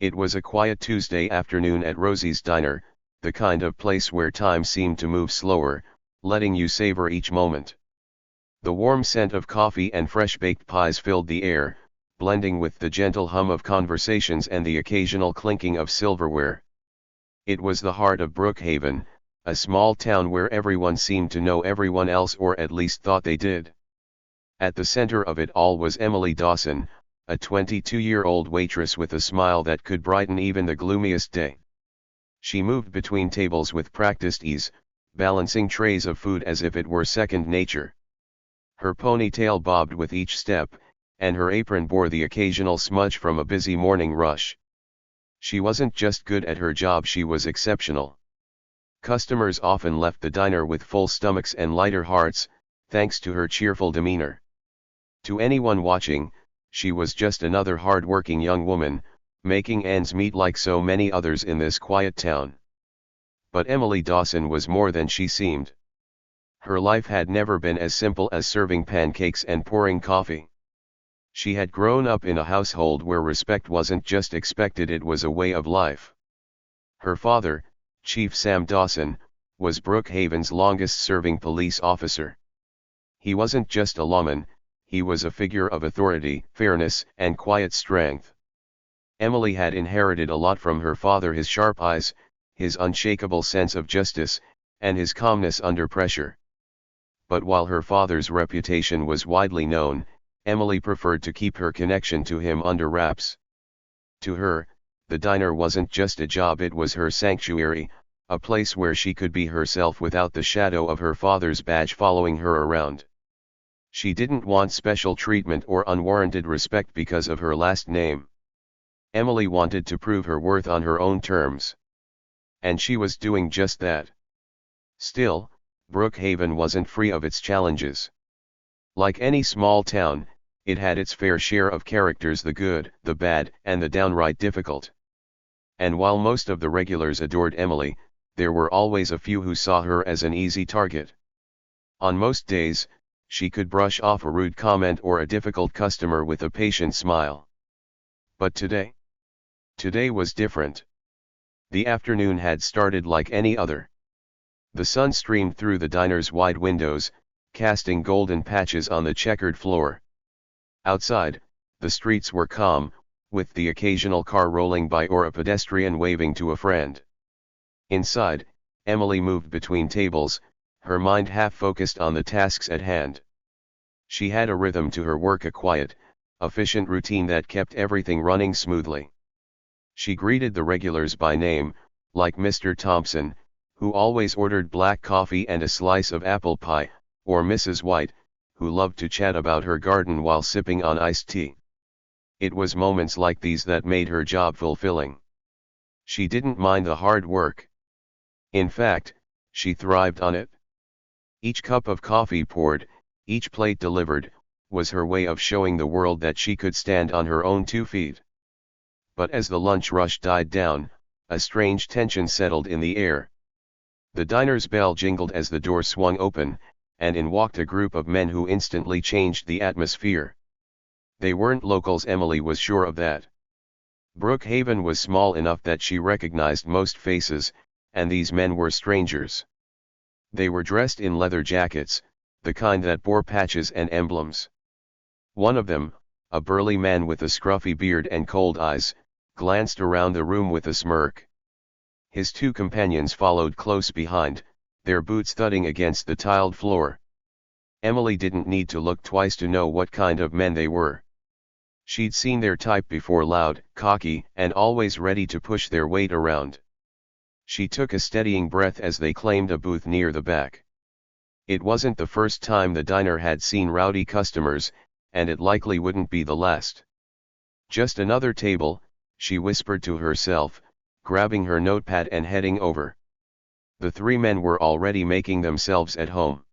It was a quiet Tuesday afternoon at Rosie's Diner, the kind of place where time seemed to move slower, letting you savor each moment. The warm scent of coffee and fresh-baked pies filled the air, blending with the gentle hum of conversations and the occasional clinking of silverware. It was the heart of Brookhaven, a small town where everyone seemed to know everyone else, or at least thought they did. At the center of it all was Emily Dawson, a 22-year-old waitress with a smile that could brighten even the gloomiest day. She moved between tables with practiced ease, balancing trays of food as if it were second nature. Her ponytail bobbed with each step, and her apron bore the occasional smudge from a busy morning rush. She wasn't just good at her job, she was exceptional. Customers often left the diner with full stomachs and lighter hearts, thanks to her cheerful demeanor. To anyone watching, she was just another hard-working young woman, making ends meet like so many others in this quiet town. But Emily Dawson was more than she seemed. Her life had never been as simple as serving pancakes and pouring coffee. She had grown up in a household where respect wasn't just expected, it was a way of life. Her father, Chief Sam Dawson, was Brookhaven's longest-serving police officer. He wasn't just a lawman, he was a figure of authority, fairness, and quiet strength. Emily had inherited a lot from her father: his sharp eyes, his unshakable sense of justice, and his calmness under pressure. But while her father's reputation was widely known, Emily preferred to keep her connection to him under wraps. To her, the diner wasn't just a job, it was her sanctuary, a place where she could be herself without the shadow of her father's badge following her around. She didn't want special treatment or unwarranted respect because of her last name. Emily wanted to prove her worth on her own terms. And she was doing just that. Still, Brookhaven wasn't free of its challenges. Like any small town, it had its fair share of characters: the good, the bad, and the downright difficult. And while most of the regulars adored Emily, there were always a few who saw her as an easy target. On most days, she could brush off a rude comment or a difficult customer with a patient smile. But today was different. The afternoon had started like any other. The sun streamed through the diner's wide windows, casting golden patches on the checkered floor. Outside, the streets were calm, with the occasional car rolling by or a pedestrian waving to a friend. Inside, Emily moved between tables, her mind half focused on the tasks at hand. She had a rhythm to her work, a quiet, efficient routine that kept everything running smoothly. She greeted the regulars by name, like Mr. Thompson, who always ordered black coffee and a slice of apple pie, or Mrs. White, who loved to chat about her garden while sipping on iced tea. It was moments like these that made her job fulfilling. She didn't mind the hard work. In fact, she thrived on it. Each cup of coffee poured, each plate delivered, was her way of showing the world that she could stand on her own 2 feet. But as the lunch rush died down, a strange tension settled in the air. The diner's bell jingled as the door swung open, and in walked a group of men who instantly changed the atmosphere. They weren't locals, Emily was sure of that. Brookhaven was small enough that she recognized most faces, and these men were strangers. They were dressed in leather jackets, the kind that bore patches and emblems. One of them, a burly man with a scruffy beard and cold eyes, glanced around the room with a smirk. His 2 companions followed close behind, their boots thudding against the tiled floor. Emily didn't need to look twice to know what kind of men they were. She'd seen their type before: loud, cocky, and always ready to push their weight around. She took a steadying breath as they claimed a booth near the back. It wasn't the first time the diner had seen rowdy customers, and it likely wouldn't be the last. Just another table, she whispered to herself, grabbing her notepad and heading over. The 3 men were already making themselves at home.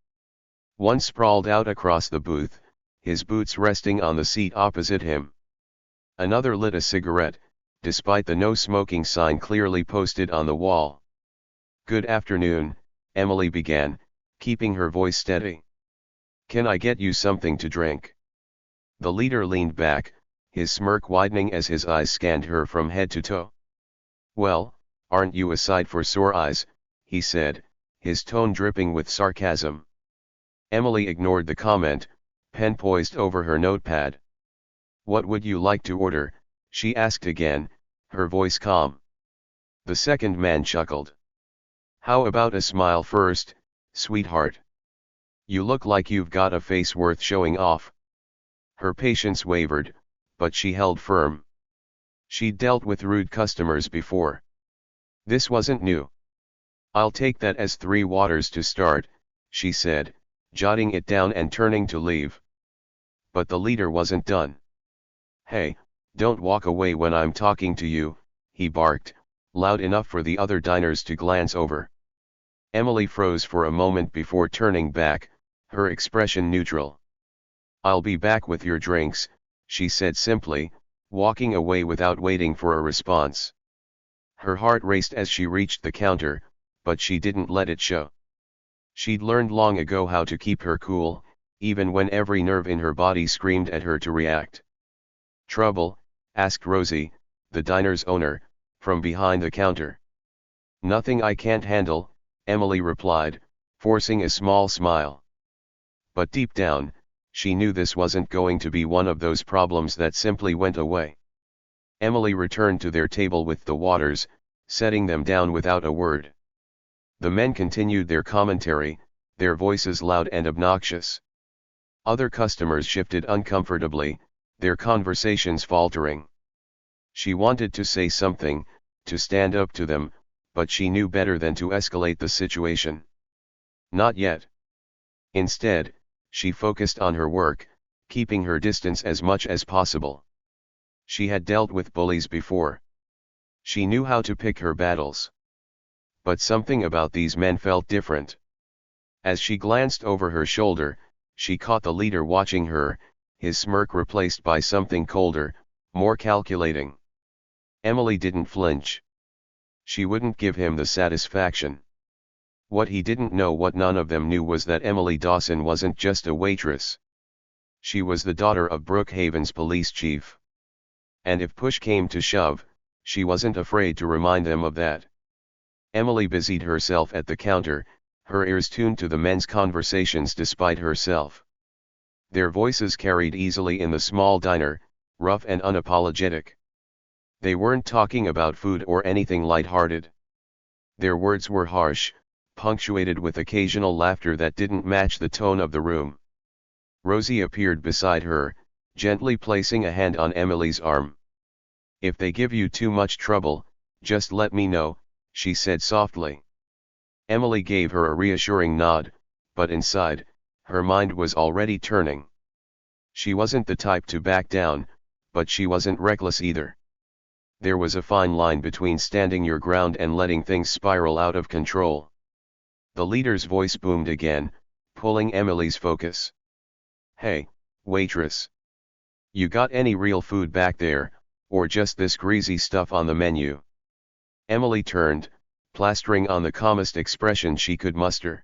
One sprawled out across the booth, his boots resting on the seat opposite him. Another lit a cigarette, despite the no smoking sign clearly posted on the wall. "Good afternoon," Emily began, keeping her voice steady. "Can I get you something to drink?" The leader leaned back, his smirk widening as his eyes scanned her from head to toe. "Well, aren't you a sight for sore eyes?" he said, his tone dripping with sarcasm. Emily ignored the comment, pen poised over her notepad. "What would you like to order?" she asked again, her voice calm. The second man chuckled. "How about a smile first, sweetheart? You look like you've got a face worth showing off." Her patience wavered, but she held firm. She'd dealt with rude customers before. This wasn't new. "I'll take that as 3 waters to start," she said, jotting it down and turning to leave. But the leader wasn't done. "Hey, don't walk away when I'm talking to you," he barked, loud enough for the other diners to glance over. Emily froze for a moment before turning back, her expression neutral. "I'll be back with your drinks," she said simply, walking away without waiting for a response. Her heart raced as she reached the counter, but she didn't let it show. She'd learned long ago how to keep her cool, even when every nerve in her body screamed at her to react. "Trouble?" asked Rosie, the diner's owner, from behind the counter. "Nothing I can't handle," Emily replied, forcing a small smile. But deep down, she knew this wasn't going to be one of those problems that simply went away. Emily returned to their table with the waters, setting them down without a word. The men continued their commentary, their voices loud and obnoxious. Other customers shifted uncomfortably, their conversations faltering. She wanted to say something, to stand up to them, but she knew better than to escalate the situation. Not yet. Instead, she focused on her work, keeping her distance as much as possible. She had dealt with bullies before. She knew how to pick her battles. But something about these men felt different. As she glanced over her shoulder, she caught the leader watching her, his smirk replaced by something colder, more calculating. Emily didn't flinch. She wouldn't give him the satisfaction. What he didn't know, what none of them knew, was that Emily Dawson wasn't just a waitress. She was the daughter of Brookhaven's police chief. And if push came to shove, she wasn't afraid to remind them of that. Emily busied herself at the counter, her ears tuned to the men's conversations despite herself. Their voices carried easily in the small diner, rough and unapologetic. They weren't talking about food or anything light-hearted. Their words were harsh, punctuated with occasional laughter that didn't match the tone of the room. Rosie appeared beside her, gently placing a hand on Emily's arm. "If they give you too much trouble, just let me know," she said softly. Emily gave her a reassuring nod, but inside, her mind was already turning. She wasn't the type to back down, but she wasn't reckless either. There was a fine line between standing your ground and letting things spiral out of control. The leader's voice boomed again, pulling Emily's focus. "Hey, waitress. You got any real food back there, or just this greasy stuff on the menu?" Emily turned, plastering on the calmest expression she could muster.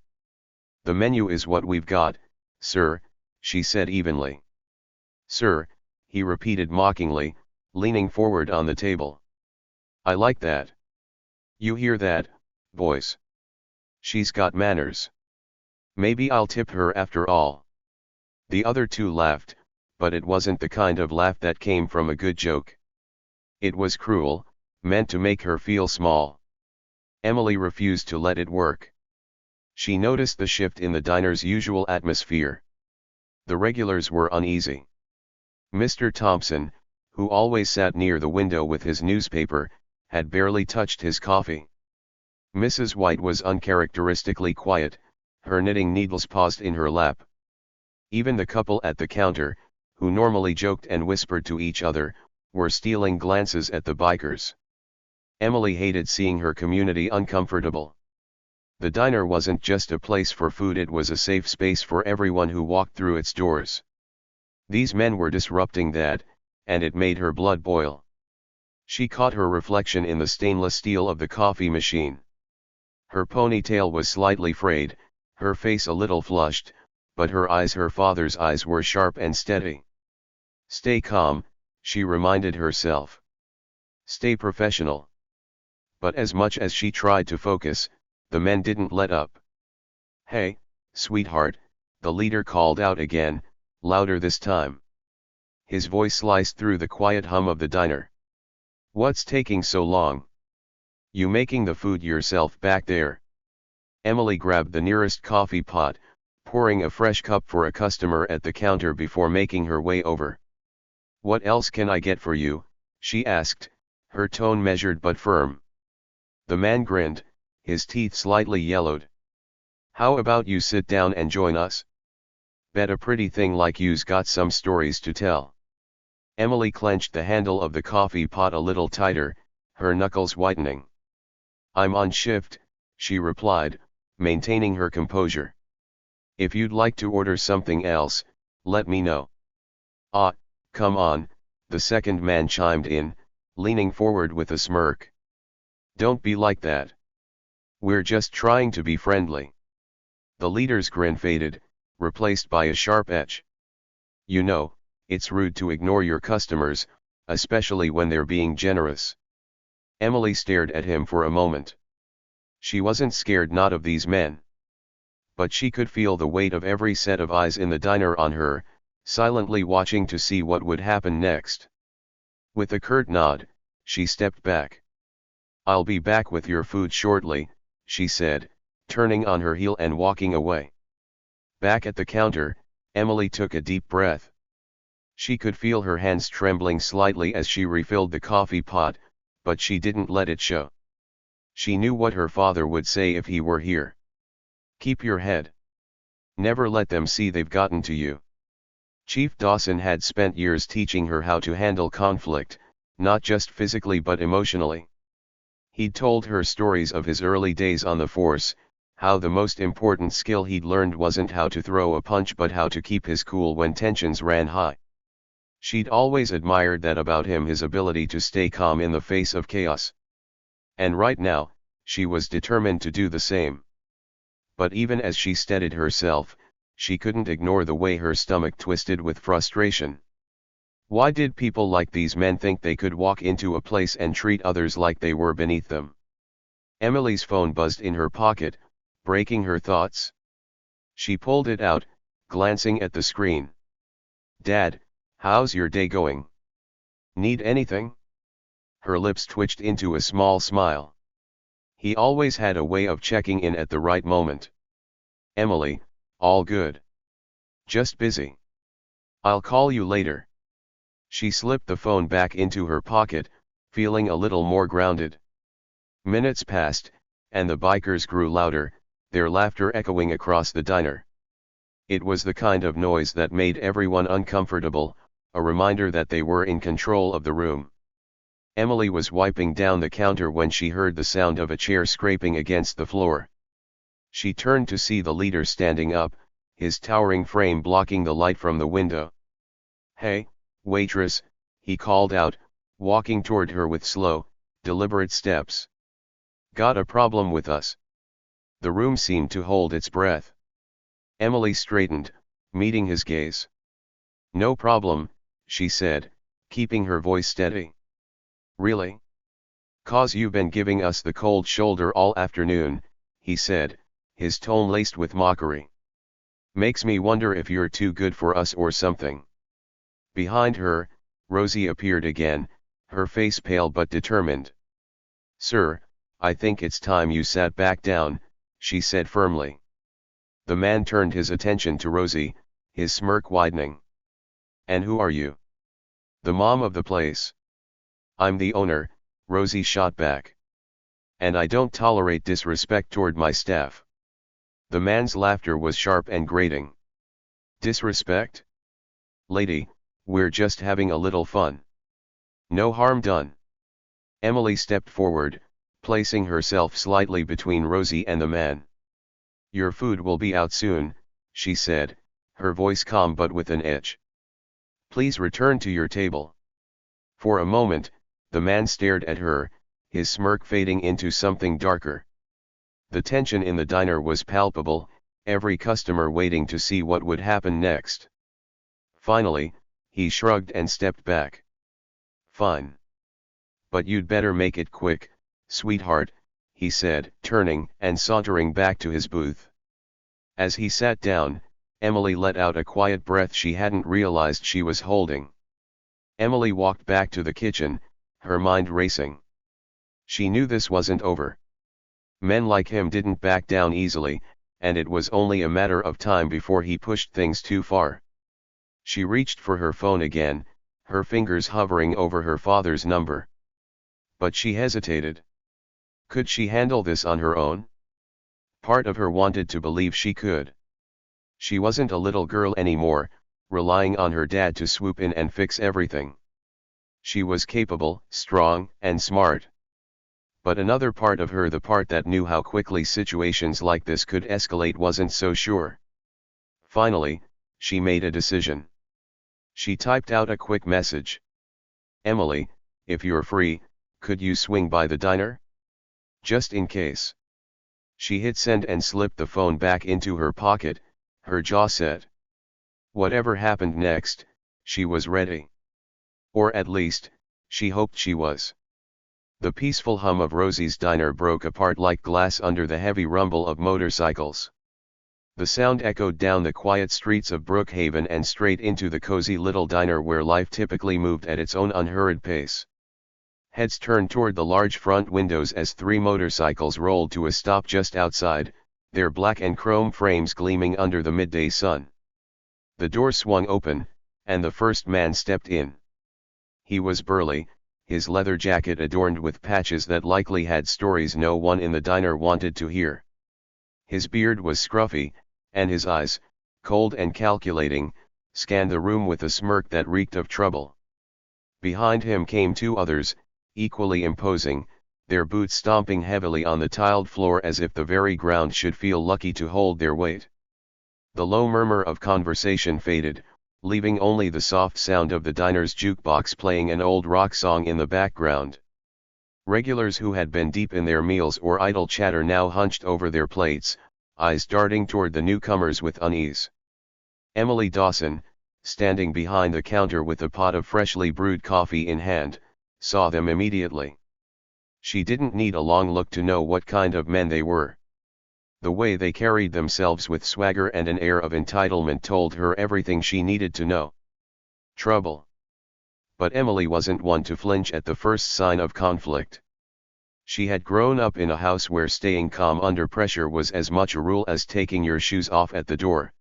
"The menu is what we've got, sir," she said evenly. "Sir," he repeated mockingly, leaning forward on the table. "I like that. You hear that, boys? She's got manners. Maybe I'll tip her after all." The other two laughed, but it wasn't the kind of laugh that came from a good joke. It was cruel, meant to make her feel small. Emily refused to let it work. She noticed the shift in the diner's usual atmosphere. The regulars were uneasy. Mr. Thompson, who always sat near the window with his newspaper, had barely touched his coffee. Mrs. White was uncharacteristically quiet, her knitting needles paused in her lap. Even the couple at the counter, who normally joked and whispered to each other, were stealing glances at the bikers. Emily hated seeing her community uncomfortable. The diner wasn't just a place for food, it was a safe space for everyone who walked through its doors. These men were disrupting that, and it made her blood boil. She caught her reflection in the stainless steel of the coffee machine. Her ponytail was slightly frayed, her face a little flushed, but her father's eyes were sharp and steady. "Stay calm," she reminded herself. Stay professional. But as much as she tried to focus, the men didn't let up. Hey, sweetheart, the leader called out again, louder this time. His voice sliced through the quiet hum of the diner. What's taking so long? You making the food yourself back there? Emily grabbed the nearest coffee pot, pouring a fresh cup for a customer at the counter before making her way over. What else can I get for you? She asked, her tone measured but firm. The man grinned, his teeth slightly yellowed. How about you sit down and join us? Bet a pretty thing like you's got some stories to tell. Emily clenched the handle of the coffee pot a little tighter, her knuckles whitening. I'm on shift, she replied, maintaining her composure. If you'd like to order something else, let me know. Ah, come on, the second man chimed in, leaning forward with a smirk. Don't be like that. We're just trying to be friendly. The leader's grin faded, replaced by a sharp edge. You know, it's rude to ignore your customers, especially when they're being generous. Emily stared at him for a moment. She wasn't scared not of these men. But she could feel the weight of every set of eyes in the diner on her, silently watching to see what would happen next. With a curt nod, she stepped back. I'll be back with your food shortly, she said, turning on her heel and walking away. Back at the counter, Emily took a deep breath. She could feel her hands trembling slightly as she refilled the coffee pot, but she didn't let it show. She knew what her father would say if he were here. Keep your head. Never let them see they've gotten to you. Chief Dawson had spent years teaching her how to handle conflict, not just physically but emotionally. He'd told her stories of his early days on the force, how the most important skill he'd learned wasn't how to throw a punch but how to keep his cool when tensions ran high. She'd always admired that about him, his ability to stay calm in the face of chaos. And right now, she was determined to do the same. But even as she steadied herself, she couldn't ignore the way her stomach twisted with frustration. Why did people like these men think they could walk into a place and treat others like they were beneath them? Emily's phone buzzed in her pocket, breaking her thoughts. She pulled it out, glancing at the screen. Dad, how's your day going? Need anything? Her lips twitched into a small smile. He always had a way of checking in at the right moment. Emily, all good. Just busy. I'll call you later. She slipped the phone back into her pocket, feeling a little more grounded. Minutes passed, and the bikers grew louder, their laughter echoing across the diner. It was the kind of noise that made everyone uncomfortable, a reminder that they were in control of the room. Emily was wiping down the counter when she heard the sound of a chair scraping against the floor. She turned to see the leader standing up, his towering frame blocking the light from the window. Hey, waitress, he called out, walking toward her with slow, deliberate steps. Got a problem with us? The room seemed to hold its breath. Emily straightened, meeting his gaze. No problem, she said, keeping her voice steady. Really? 'Cause you've been giving us the cold shoulder all afternoon, he said, his tone laced with mockery. Makes me wonder if you're too good for us or something. Behind her, Rosie appeared again, her face pale but determined. Sir, I think it's time you sat back down, she said firmly. The man turned his attention to Rosie, his smirk widening. And who are you? The mom of the place. I'm the owner, Rosie shot back. And I don't tolerate disrespect toward my staff. The man's laughter was sharp and grating. Disrespect? Lady, we're just having a little fun. No harm done. Emily stepped forward, placing herself slightly between Rosie and the man. Your food will be out soon, she said, her voice calm but with an edge. Please return to your table. For a moment, the man stared at her, his smirk fading into something darker. The tension in the diner was palpable, every customer waiting to see what would happen next. Finally, he shrugged and stepped back. "Fine. But you'd better make it quick, sweetheart," he said, turning and sauntering back to his booth. As he sat down, Emily let out a quiet breath she hadn't realized she was holding. Emily walked back to the kitchen, her mind racing. She knew this wasn't over. Men like him didn't back down easily, and it was only a matter of time before he pushed things too far. She reached for her phone again, her fingers hovering over her father's number. But she hesitated. Could she handle this on her own? Part of her wanted to believe she could. She wasn't a little girl anymore, relying on her dad to swoop in and fix everything. She was capable, strong, and smart. But another part of her, the part that knew how quickly situations like this could escalate, wasn't so sure. Finally, she made a decision. She typed out a quick message. "Emily, if you're free, could you swing by the diner? Just in case." She hit send and slipped the phone back into her pocket, her jaw set. Whatever happened next, she was ready. Or at least, she hoped she was. The peaceful hum of Rosie's diner broke apart like glass under the heavy rumble of motorcycles. The sound echoed down the quiet streets of Brookhaven and straight into the cozy little diner where life typically moved at its own unhurried pace. Heads turned toward the large front windows as 3 motorcycles rolled to a stop just outside, their black and chrome frames gleaming under the midday sun. The door swung open, and the first man stepped in. He was burly, his leather jacket adorned with patches that likely had stories no one in the diner wanted to hear. His beard was scruffy, and his eyes, cold and calculating, scanned the room with a smirk that reeked of trouble. Behind him came 2 others, equally imposing, their boots stomping heavily on the tiled floor as if the very ground should feel lucky to hold their weight. The low murmur of conversation faded, leaving only the soft sound of the diner's jukebox playing an old rock song in the background. Regulars who had been deep in their meals or idle chatter now hunched over their plates, eyes darting toward the newcomers with unease. Emily Dawson, standing behind the counter with a pot of freshly brewed coffee in hand, saw them immediately. She didn't need a long look to know what kind of men they were. The way they carried themselves with swagger and an air of entitlement told her everything she needed to know. Trouble. But Emily wasn't one to flinch at the first sign of conflict. She had grown up in a house where staying calm under pressure was as much a rule as taking your shoes off at the door.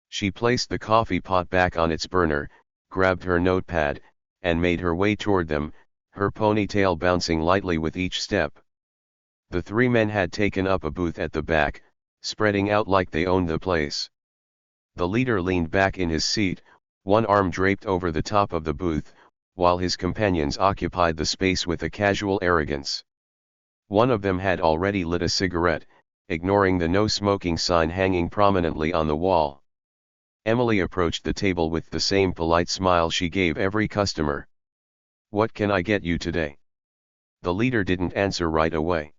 She placed the coffee pot back on its burner, grabbed her notepad, and made her way toward them, her ponytail bouncing lightly with each step. The 3 men had taken up a booth at the back, spreading out like they owned the place. The leader leaned back in his seat, one arm draped over the top of the booth, while his companions occupied the space with a casual arrogance. One of them had already lit a cigarette, ignoring the no smoking sign hanging prominently on the wall. Emily approached the table with the same polite smile she gave every customer. "What can I get you today?" The leader didn't answer right away.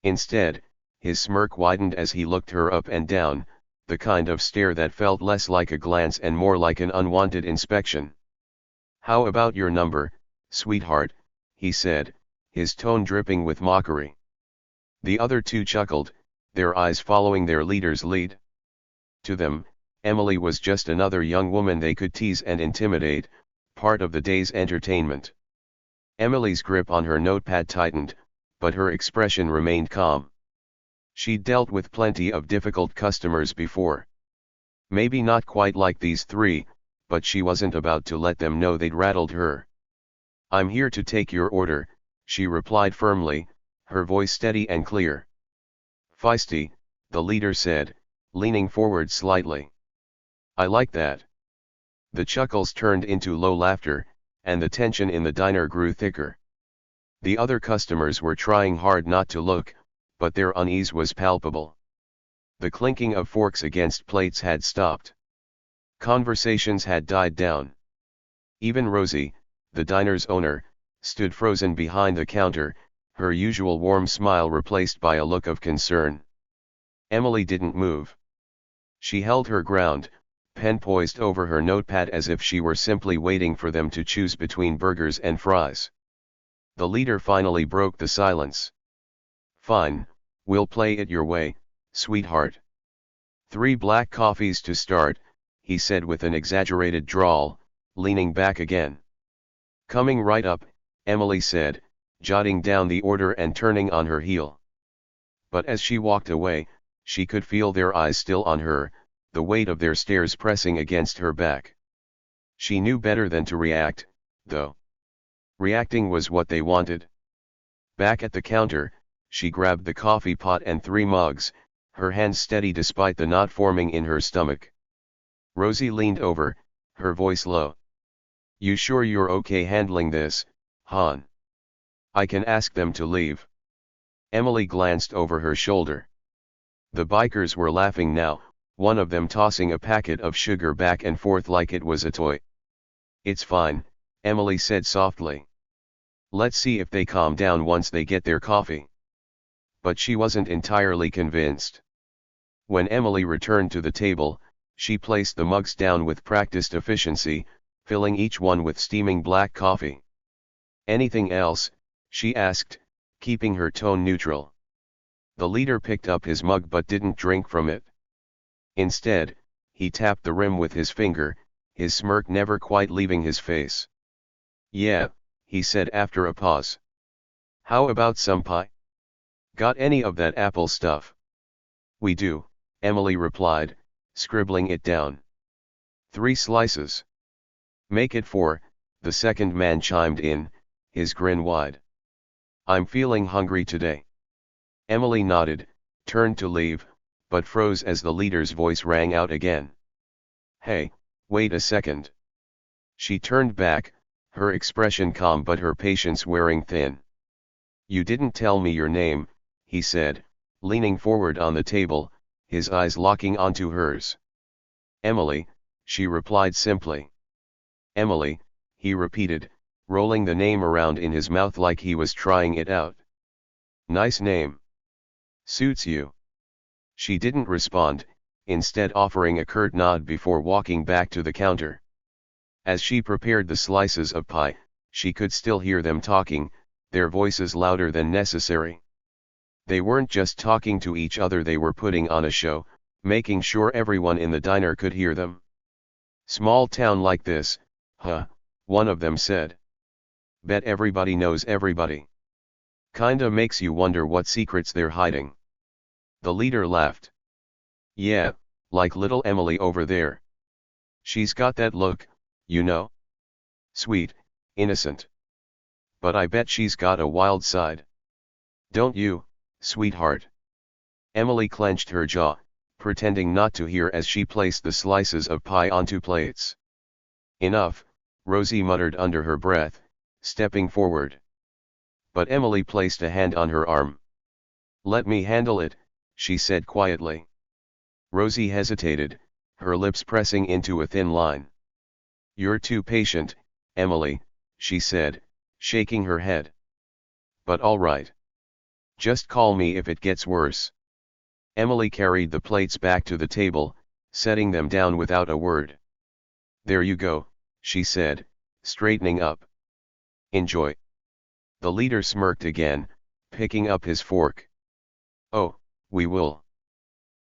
Instead, his smirk widened as he looked her up and down, the kind of stare that felt less like a glance and more like an unwanted inspection. "How about your number, sweetheart?" he said, his tone dripping with mockery. The other 2 chuckled, their eyes following their leader's lead. To them, Emily was just another young woman they could tease and intimidate, part of the day's entertainment. Emily's grip on her notepad tightened, but her expression remained calm. She'd dealt with plenty of difficult customers before. Maybe not quite like these 3, but she wasn't about to let them know they'd rattled her. "I'm here to take your order," she replied firmly, her voice steady and clear. "Feisty," the leader said, leaning forward slightly. "I like that." The chuckles turned into low laughter, and the tension in the diner grew thicker. The other customers were trying hard not to look, but their unease was palpable. The clinking of forks against plates had stopped. Conversations had died down. Even Rosie, the diner's owner, stood frozen behind the counter, her usual warm smile replaced by a look of concern. Emily didn't move. She held her ground, pen poised over her notepad as if she were simply waiting for them to choose between burgers and fries. The leader finally broke the silence. "Fine, we'll play it your way, sweetheart. 3 black coffees to start," he said with an exaggerated drawl, leaning back again. "Coming right up," Emily said, jotting down the order and turning on her heel. But as she walked away, she could feel their eyes still on her, the weight of their stares pressing against her back. She knew better than to react, though. Reacting was what they wanted. Back at the counter, she grabbed the coffee pot and 3 mugs, her hands steady despite the knot forming in her stomach. Rosie leaned over, her voice low. "You sure you're okay handling this, hon? I can ask them to leave." Emily glanced over her shoulder. The bikers were laughing now, one of them tossing a packet of sugar back and forth like it was a toy. "It's fine," Emily said softly. "Let's see if they calm down once they get their coffee." But she wasn't entirely convinced. When Emily returned to the table, she placed the mugs down with practiced efficiency, filling each one with steaming black coffee. "Anything else?" she asked, keeping her tone neutral. The leader picked up his mug but didn't drink from it. Instead, he tapped the rim with his finger, his smirk never quite leaving his face. "Yeah," he said after a pause. "How about some pie? Got any of that apple stuff?" "We do," Emily replied, scribbling it down. 3 slices. "Make it 4, the second man chimed in, his grin wide. "I'm feeling hungry today." Emily nodded, turned to leave, but froze as the leader's voice rang out again. "Hey, wait a second." She turned back, her expression calm but her patience wearing thin. "You didn't tell me your name," he said, leaning forward on the table, his eyes locking onto hers. "Emily," she replied simply. "Emily," he repeated, rolling the name around in his mouth like he was trying it out. "Nice name. Suits you." She didn't respond, instead offering a curt nod before walking back to the counter. As she prepared the slices of pie, she could still hear them talking, their voices louder than necessary. They weren't just talking to each other, they were putting on a show, making sure everyone in the diner could hear them. "Small town like this, huh?" one of them said. "Bet everybody knows everybody. Kinda makes you wonder what secrets they're hiding." The leader laughed. "Yeah, like little Emily over there. She's got that look, you know. Sweet, innocent. But I bet she's got a wild side. Don't you, sweetheart?" Emily clenched her jaw, pretending not to hear as she placed the slices of pie onto plates. "Enough," Rosie muttered under her breath, stepping forward. But Emily placed a hand on her arm. "Let me handle it," she said quietly. Rosie hesitated, her lips pressing into a thin line. "You're too patient, Emily," she said, shaking her head. "But all right. Just call me if it gets worse." Emily carried the plates back to the table, setting them down without a word. "There you go," she said, straightening up. "Enjoy." The leader smirked again, picking up his fork. "Oh, we will."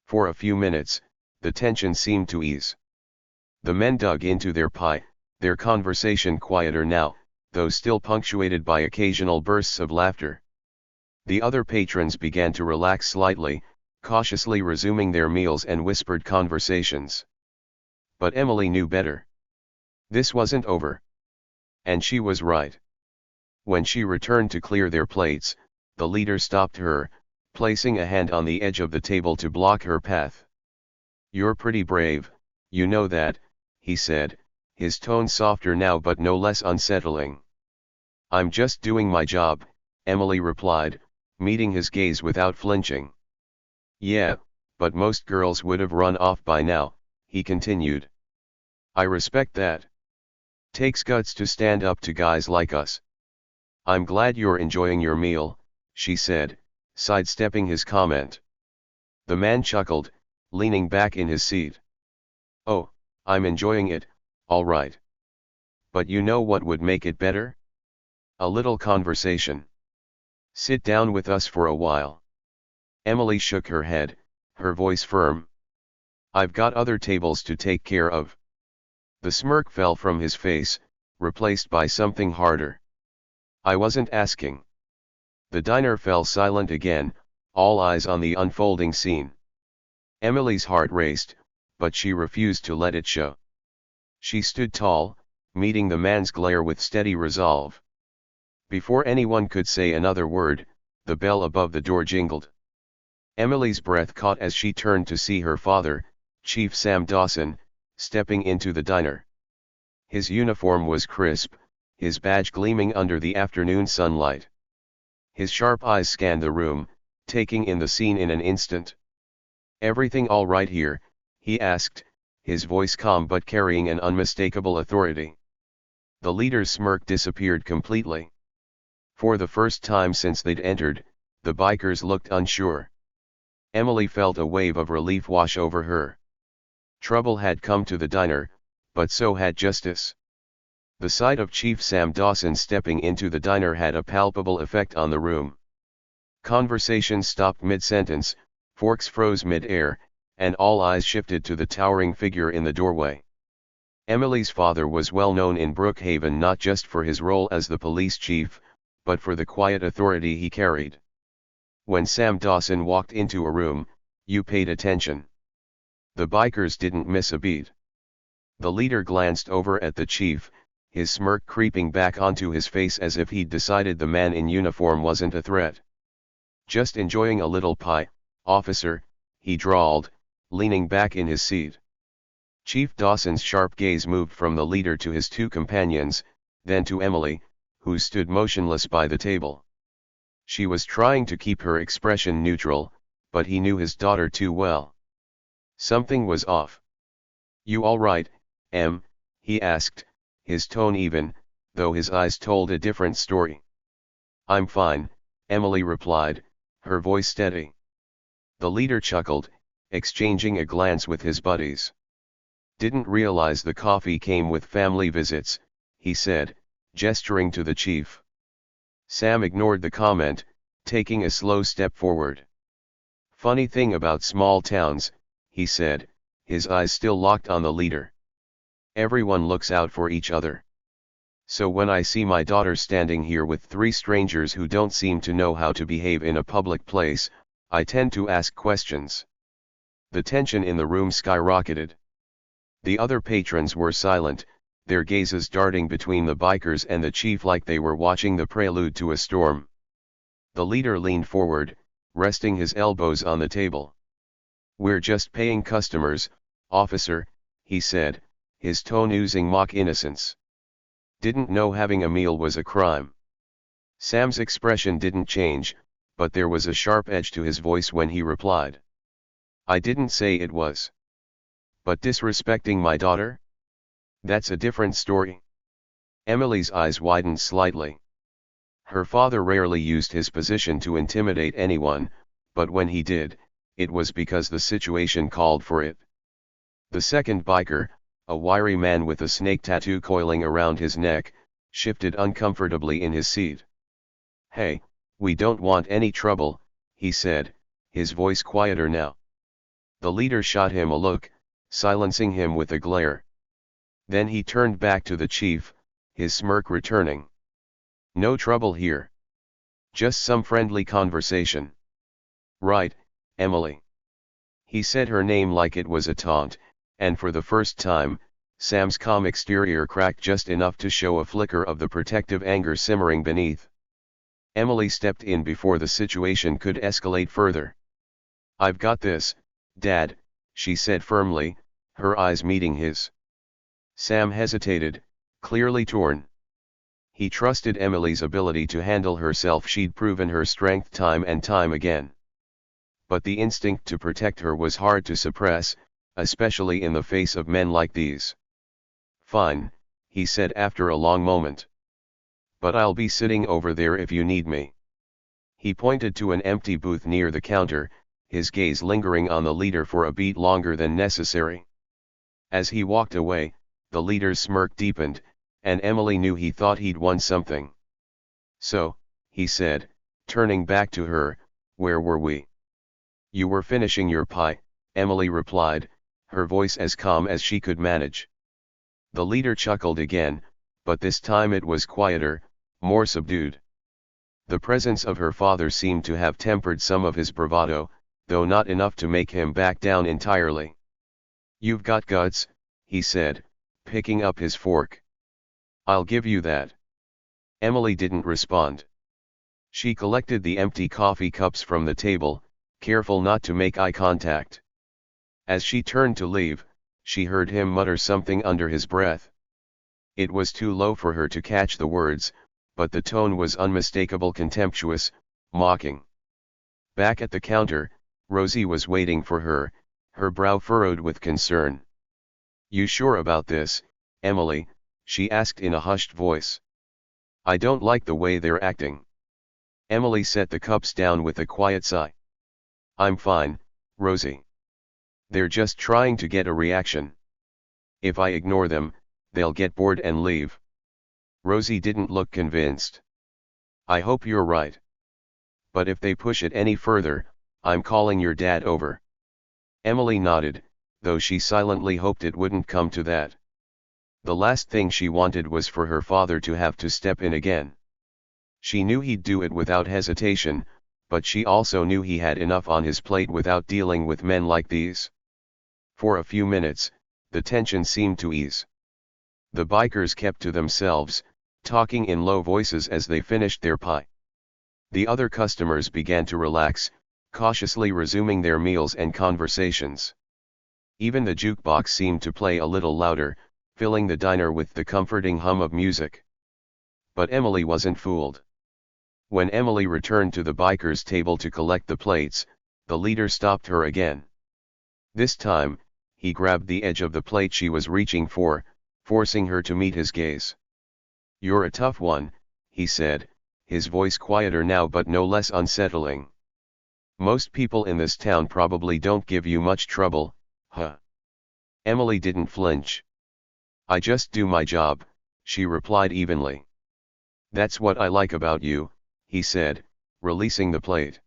For a few minutes, the tension seemed to ease. The men dug into their pie, their conversation quieter now, though still punctuated by occasional bursts of laughter. The other patrons began to relax slightly, cautiously resuming their meals and whispered conversations. But Emily knew better. This wasn't over. And she was right. When she returned to clear their plates, the leader stopped her, placing a hand on the edge of the table to block her path. "You're pretty brave, you know that," he said, his tone softer now but no less unsettling. "I'm just doing my job," Emily replied, meeting his gaze without flinching. "Yeah, but most girls would have run off by now," he continued. "I respect that. Takes guts to stand up to guys like us." "I'm glad you're enjoying your meal," she said, sidestepping his comment. The man chuckled, leaning back in his seat. "Oh, I'm enjoying it, all right. But you know what would make it better? A little conversation. Sit down with us for a while. Emily shook her head, her voice firm. I've got other tables to take care of. The smirk fell from his face, replaced by something harder. I wasn't asking. The diner fell silent again, all eyes on the unfolding scene. Emily's heart raced, but she refused to let it show. She stood tall, meeting the man's glare with steady resolve. Before anyone could say another word, the bell above the door jingled. Emily's breath caught as she turned to see her father, Chief Sam Dawson, stepping into the diner. His uniform was crisp, his badge gleaming under the afternoon sunlight. His sharp eyes scanned the room, taking in the scene in an instant. "Everything all right here?" he asked, his voice calm but carrying an unmistakable authority. The leader's smirk disappeared completely. For the first time since they'd entered, the bikers looked unsure. Emily felt a wave of relief wash over her. Trouble had come to the diner, but so had justice. The sight of Chief Sam Dawson stepping into the diner had a palpable effect on the room. Conversation stopped mid-sentence, forks froze mid-air, and all eyes shifted to the towering figure in the doorway. Emily's father was well known in Brookhaven not just for his role as the police chief, but for the quiet authority he carried. When Sam Dawson walked into a room, you paid attention. The bikers didn't miss a beat. The leader glanced over at the chief, his smirk creeping back onto his face as if he'd decided the man in uniform wasn't a threat. "Just enjoying a little pie, officer," he drawled, leaning back in his seat. Chief Dawson's sharp gaze moved from the leader to his two companions, then to Emily, who stood motionless by the table. She was trying to keep her expression neutral, but he knew his daughter too well. Something was off. "You all right, Em?" he asked, his tone even, though his eyes told a different story. "I'm fine," Emily replied, her voice steady. The leader chuckled, exchanging a glance with his buddies. "Didn't realize the coffee came with family visits," he said, gesturing to the chief. Sam ignored the comment, taking a slow step forward. "Funny thing about small towns," he said, his eyes still locked on the leader. "Everyone looks out for each other. So when I see my daughter standing here with three strangers who don't seem to know how to behave in a public place, I tend to ask questions." The tension in the room skyrocketed. The other patrons were silent, their gazes darting between the bikers and the chief like they were watching the prelude to a storm. The leader leaned forward, resting his elbows on the table. "We're just paying customers, officer," he said, his tone oozing mock innocence. "Didn't know having a meal was a crime." Sam's expression didn't change, but there was a sharp edge to his voice when he replied. "I didn't say it was. But disrespecting my daughter? That's a different story." Emily's eyes widened slightly. Her father rarely used his position to intimidate anyone, but when he did, it was because the situation called for it. The second biker, a wiry man with a snake tattoo coiling around his neck, shifted uncomfortably in his seat. "Hey, we don't want any trouble," he said, his voice quieter now. The leader shot him a look, silencing him with a glare. Then he turned back to the chief, his smirk returning. "No trouble here. Just some friendly conversation." "Right, Emily." He said her name like it was a taunt, and for the first time, Sam's calm exterior cracked just enough to show a flicker of the protective anger simmering beneath. Emily stepped in before the situation could escalate further. "I've got this, Dad," she said firmly, her eyes meeting his. Sam hesitated, clearly torn. He trusted Emily's ability to handle herself. She'd proven her strength time and time again. But the instinct to protect her was hard to suppress, especially in the face of men like these. "Fine," he said after a long moment. "But I'll be sitting over there if you need me." He pointed to an empty booth near the counter, his gaze lingering on the leader for a beat longer than necessary. As he walked away, the leader's smirk deepened, and Emily knew he thought he'd won something. "So," he said, turning back to her, "where were we?" "You were finishing your pie," Emily replied, her voice as calm as she could manage. The leader chuckled again, but this time it was quieter, more subdued. The presence of her father seemed to have tempered some of his bravado, though not enough to make him back down entirely. "You've got guts," he said, picking up his fork. "I'll give you that." Emily didn't respond. She collected the empty coffee cups from the table, careful not to make eye contact. As she turned to leave, she heard him mutter something under his breath. It was too low for her to catch the words, but the tone was unmistakable, contemptuous, mocking. Back at the counter, Rosie was waiting for her, her brow furrowed with concern. "You sure about this, Emily?" she asked in a hushed voice. "I don't like the way they're acting." Emily set the cups down with a quiet sigh. "I'm fine, Rosie. They're just trying to get a reaction. If I ignore them, they'll get bored and leave." Rosie didn't look convinced. "I hope you're right. But if they push it any further, I'm calling your dad over." Emily nodded, though she silently hoped it wouldn't come to that. The last thing she wanted was for her father to have to step in again. She knew he'd do it without hesitation, but she also knew he had enough on his plate without dealing with men like these. For a few minutes, the tension seemed to ease. The bikers kept to themselves, talking in low voices as they finished their pie. The other customers began to relax, cautiously resuming their meals and conversations. Even the jukebox seemed to play a little louder, filling the diner with the comforting hum of music. But Emily wasn't fooled. When Emily returned to the bikers' table to collect the plates, the leader stopped her again. This time, he grabbed the edge of the plate she was reaching for, forcing her to meet his gaze. "You're a tough one," he said, his voice quieter now but no less unsettling. "Most people in this town probably don't give you much trouble, huh?" Emily didn't flinch. "I just do my job," she replied evenly. "That's what I like about you," he said, releasing the plate.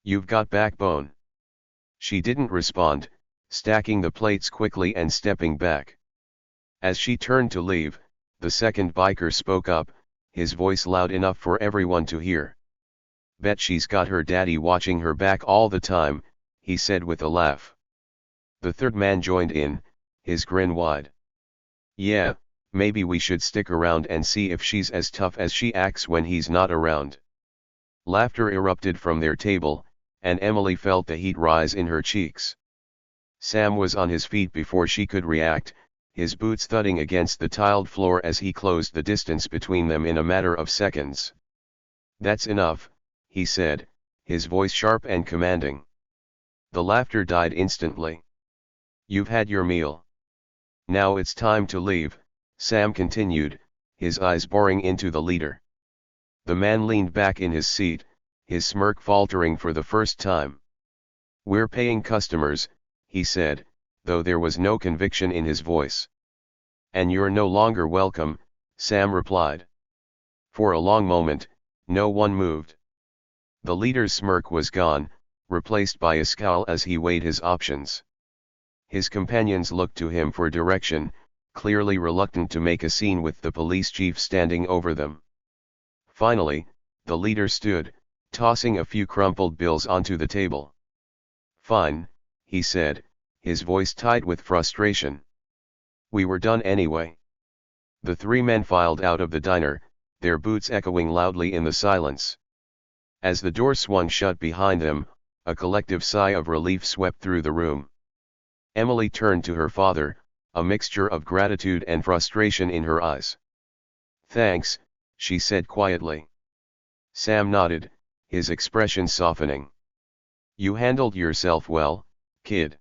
"You've got backbone." She didn't respond, stacking the plates quickly and stepping back. As she turned to leave, the second biker spoke up, his voice loud enough for everyone to hear. "Bet she's got her daddy watching her back all the time," he said with a laugh. The third man joined in, his grin wide. "Yeah, maybe we should stick around and see if she's as tough as she acts when he's not around." Laughter erupted from their table, and Emily felt the heat rise in her cheeks. Sam was on his feet before she could react, his boots thudding against the tiled floor as he closed the distance between them in a matter of seconds. "That's enough," he said, his voice sharp and commanding. The laughter died instantly. "You've had your meal. Now it's time to leave," Sam continued, his eyes boring into the leader. The man leaned back in his seat, his smirk faltering for the first time. "We're paying customers," he said, though there was no conviction in his voice. "And you're no longer welcome," Sam replied. For a long moment, no one moved. The leader's smirk was gone, replaced by a scowl as he weighed his options. His companions looked to him for direction, clearly reluctant to make a scene with the police chief standing over them. Finally, the leader stood, tossing a few crumpled bills onto the table. "Fine," he said, his voice tight with frustration. "We were done anyway." The three men filed out of the diner, their boots echoing loudly in the silence. As the door swung shut behind them, a collective sigh of relief swept through the room. Emily turned to her father, a mixture of gratitude and frustration in her eyes. "Thanks," she said quietly. Sam nodded, his expression softening. "You handled yourself well, kid.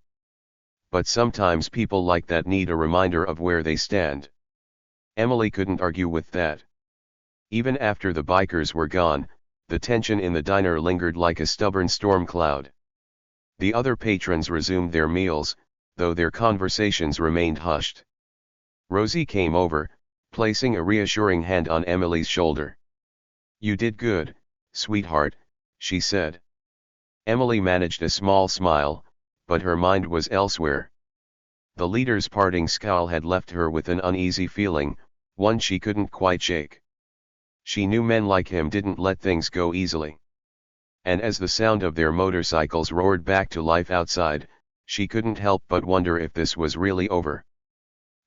But sometimes people like that need a reminder of where they stand." Emily couldn't argue with that. Even after the bikers were gone, the tension in the diner lingered like a stubborn storm cloud. The other patrons resumed their meals, though their conversations remained hushed. Rosie came over, placing a reassuring hand on Emily's shoulder. "You did good, sweetheart," she said. Emily managed a small smile, but her mind was elsewhere. The leader's parting scowl had left her with an uneasy feeling, one she couldn't quite shake. She knew men like him didn't let things go easily. And as the sound of their motorcycles roared back to life outside, she couldn't help but wonder if this was really over.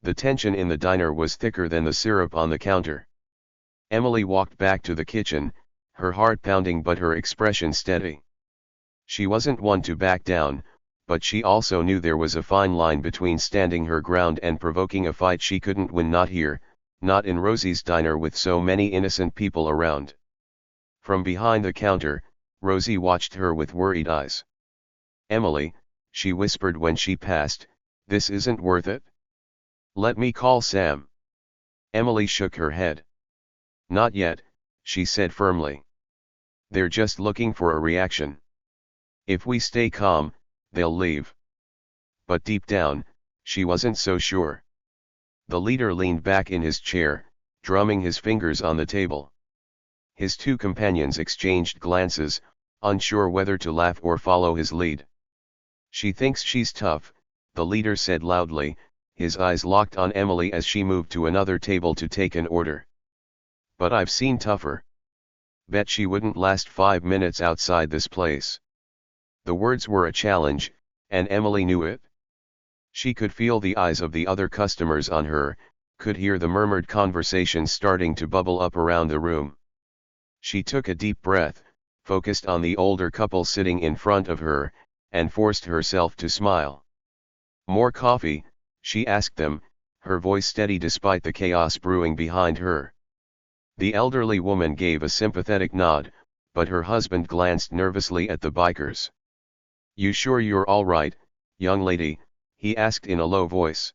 The tension in the diner was thicker than the syrup on the counter. Emily walked back to the kitchen, her heart pounding but her expression steady. She wasn't one to back down, but she also knew there was a fine line between standing her ground and provoking a fight she couldn't win, not here, not in Rosie's diner with so many innocent people around. From behind the counter, Rosie watched her with worried eyes. "Emily," she whispered when she passed, "this isn't worth it. Let me call Sam." Emily shook her head. "Not yet," she said firmly. "They're just looking for a reaction. If we stay calm, they'll leave." But deep down, she wasn't so sure. The leader leaned back in his chair, drumming his fingers on the table. His two companions exchanged glances, unsure whether to laugh or follow his lead. "She thinks she's tough," the leader said loudly, his eyes locked on Emily as she moved to another table to take an order. "But I've seen tougher. Bet she wouldn't last 5 minutes outside this place." The words were a challenge, and Emily knew it. She could feel the eyes of the other customers on her, could hear the murmured conversations starting to bubble up around the room. She took a deep breath, focused on the older couple sitting in front of her, and forced herself to smile. "More coffee?" she asked them, her voice steady despite the chaos brewing behind her. The elderly woman gave a sympathetic nod, but her husband glanced nervously at the bikers. "You sure you're all right, young lady?" he asked in a low voice.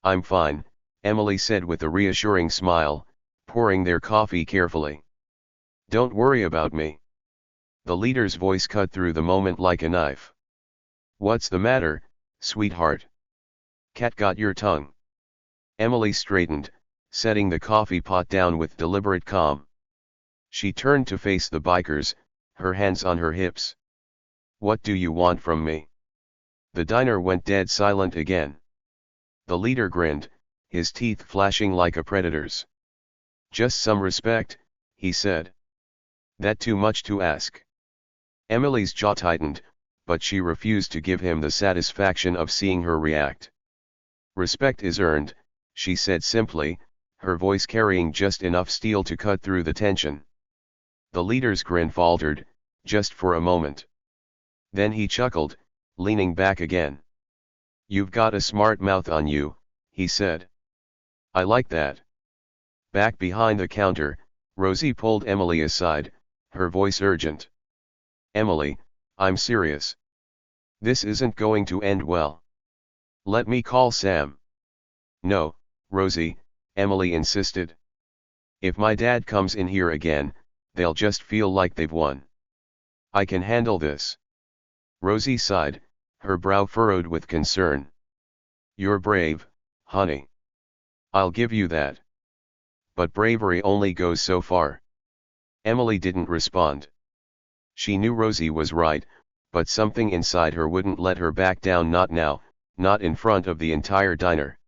"I'm fine," Emily said with a reassuring smile, pouring their coffee carefully. "Don't worry about me." The leader's voice cut through the moment like a knife. "What's the matter, sweetheart? Cat got your tongue?" Emily straightened, setting the coffee pot down with deliberate calm. She turned to face the bikers, her hands on her hips. "What do you want from me?" The diner went dead silent again. The leader grinned, his teeth flashing like a predator's. "Just some respect," he said. "That too much to ask?" Emily's jaw tightened, but she refused to give him the satisfaction of seeing her react. "Respect is earned," she said simply, her voice carrying just enough steel to cut through the tension. The leader's grin faltered, just for a moment. Then he chuckled, leaning back again. "You've got a smart mouth on you," he said. "I like that." Back behind the counter, Rosie pulled Emily aside, her voice urgent. "Emily, I'm serious. This isn't going to end well. Let me call Sam." "No, Rosie," Emily insisted. "If my dad comes in here again, they'll just feel like they've won. I can handle this." Rosie sighed, her brow furrowed with concern. "You're brave, honey. I'll give you that. But bravery only goes so far." Emily didn't respond. She knew Rosie was right, but something inside her wouldn't let her back down, not now, not in front of the entire diner.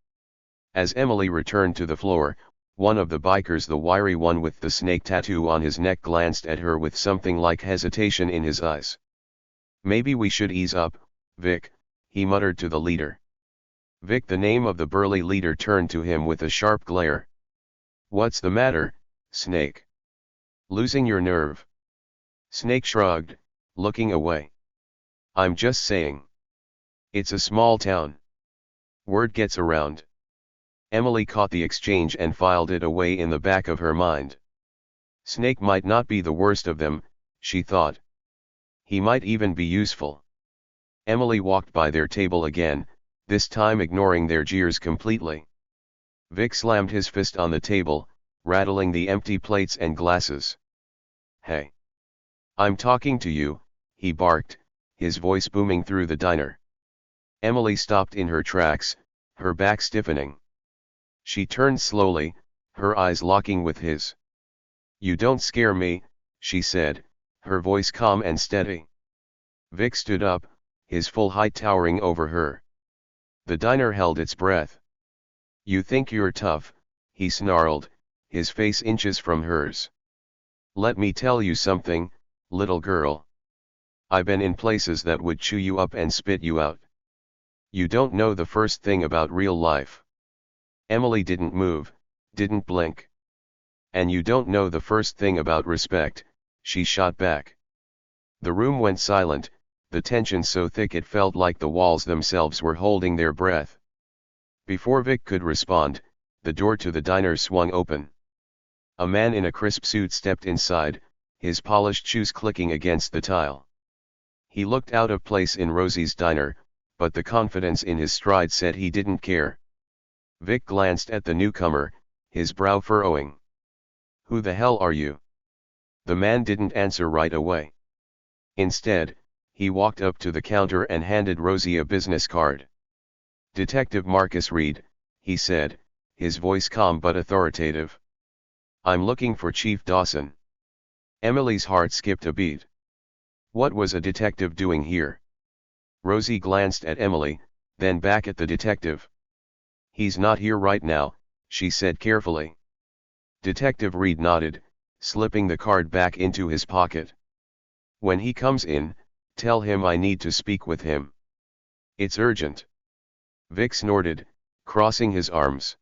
As Emily returned to the floor, one of the bikers, the wiry one with the snake tattoo on his neck, glanced at her with something like hesitation in his eyes. "Maybe we should ease up, Vic," he muttered to the leader. Vic, the name of the burly leader, turned to him with a sharp glare. "What's the matter, Snake? Losing your nerve?" Snake shrugged, looking away. "I'm just saying. It's a small town. Word gets around." Emily caught the exchange and filed it away in the back of her mind. Snake might not be the worst of them, she thought. He might even be useful. Emily walked by their table again, this time ignoring their jeers completely. Vic slammed his fist on the table, rattling the empty plates and glasses. "Hey! I'm talking to you," he barked, his voice booming through the diner. Emily stopped in her tracks, her back stiffening. She turned slowly, her eyes locking with his. "You don't scare me," she said, her voice calm and steady. Vic stood up, his full height towering over her. The diner held its breath. "You think you're tough," he snarled, his face inches from hers. "Let me tell you something, little girl. I've been in places that would chew you up and spit you out. You don't know the first thing about real life." Emily didn't move, didn't blink. "And you don't know the first thing about respect," she shot back. The room went silent, the tension so thick it felt like the walls themselves were holding their breath. Before Vic could respond, the door to the diner swung open. A man in a crisp suit stepped inside, his polished shoes clicking against the tile. He looked out of place in Rosie's diner, but the confidence in his stride said he didn't care. Vic glanced at the newcomer, his brow furrowing. "Who the hell are you?" The man didn't answer right away. Instead, he walked up to the counter and handed Rosie a business card. "Detective Marcus Reed," he said, his voice calm but authoritative. "I'm looking for Chief Dawson." Emily's heart skipped a beat. What was a detective doing here? Rosie glanced at Emily, then back at the detective. "He's not here right now," she said carefully. Detective Reed nodded, slipping the card back into his pocket. "When he comes in, tell him I need to speak with him. It's urgent." Vic snorted, crossing his arms.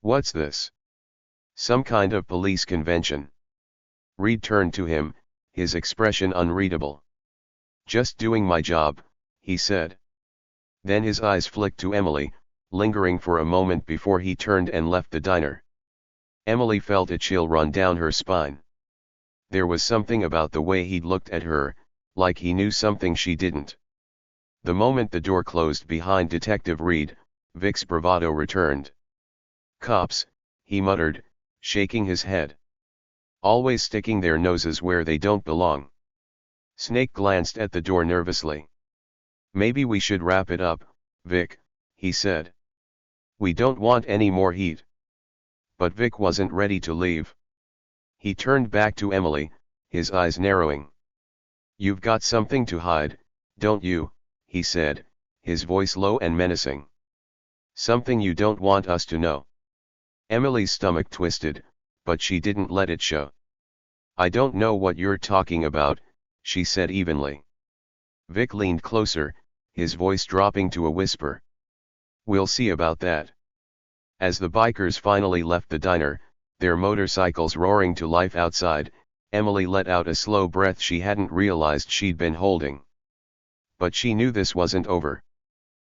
"What's this? Some kind of police convention?" Reed turned to him, his expression unreadable. "Just doing my job," he said. Then his eyes flicked to Emily, lingering for a moment before he turned and left the diner. Emily felt a chill run down her spine. There was something about the way he'd looked at her, like he knew something she didn't. The moment the door closed behind Detective Reed, Vic's bravado returned. "Cops," he muttered, shaking his head. "Always sticking their noses where they don't belong." Snake glanced at the door nervously. "Maybe we should wrap it up, Vic," he said. "We don't want any more heat." But Vic wasn't ready to leave. He turned back to Emily, his eyes narrowing. "You've got something to hide, don't you?" he said, his voice low and menacing. "Something you don't want us to know." Emily's stomach twisted, but she didn't let it show. "I don't know what you're talking about," she said evenly. Vic leaned closer, his voice dropping to a whisper. "We'll see about that." As the bikers finally left the diner, their motorcycles roaring to life outside, Emily let out a slow breath she hadn't realized she'd been holding. But she knew this wasn't over.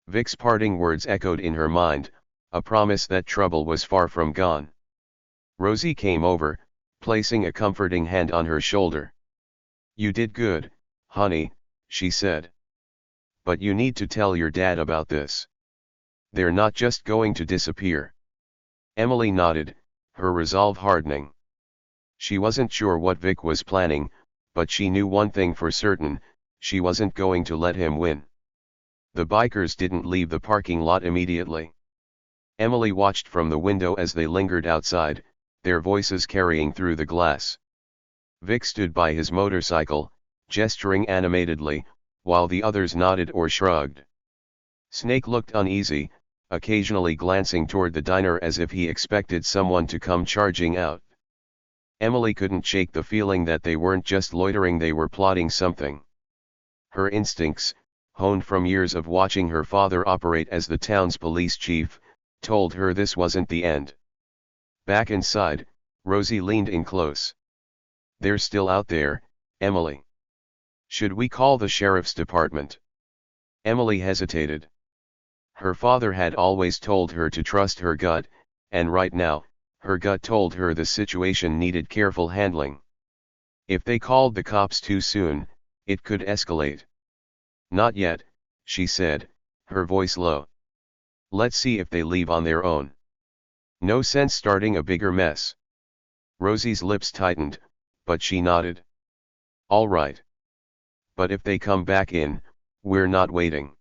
Vic's parting words echoed in her mind, a promise that trouble was far from gone. Rosie came over, placing a comforting hand on her shoulder. "You did good, honey," she said. "But you need to tell your dad about this. They're not just going to disappear." Emily nodded, her resolve hardening. She wasn't sure what Vic was planning, but she knew one thing for certain, she wasn't going to let him win. The bikers didn't leave the parking lot immediately. Emily watched from the window as they lingered outside, their voices carrying through the glass. Vic stood by his motorcycle, gesturing animatedly, while the others nodded or shrugged. Snake looked uneasy, occasionally glancing toward the diner as if he expected someone to come charging out. Emily couldn't shake the feeling that they weren't just loitering, they were plotting something. Her instincts, honed from years of watching her father operate as the town's police chief, told her this wasn't the end. Back inside, Rosie leaned in close. "They're still out there, Emily. Should we call the sheriff's department?" Emily hesitated. Her father had always told her to trust her gut, and right now, her gut told her the situation needed careful handling. If they called the cops too soon, it could escalate. "Not yet," she said, her voice low. "Let's see if they leave on their own. No sense starting a bigger mess." Rosie's lips tightened, but she nodded. "All right. But if they come back in, we're not waiting."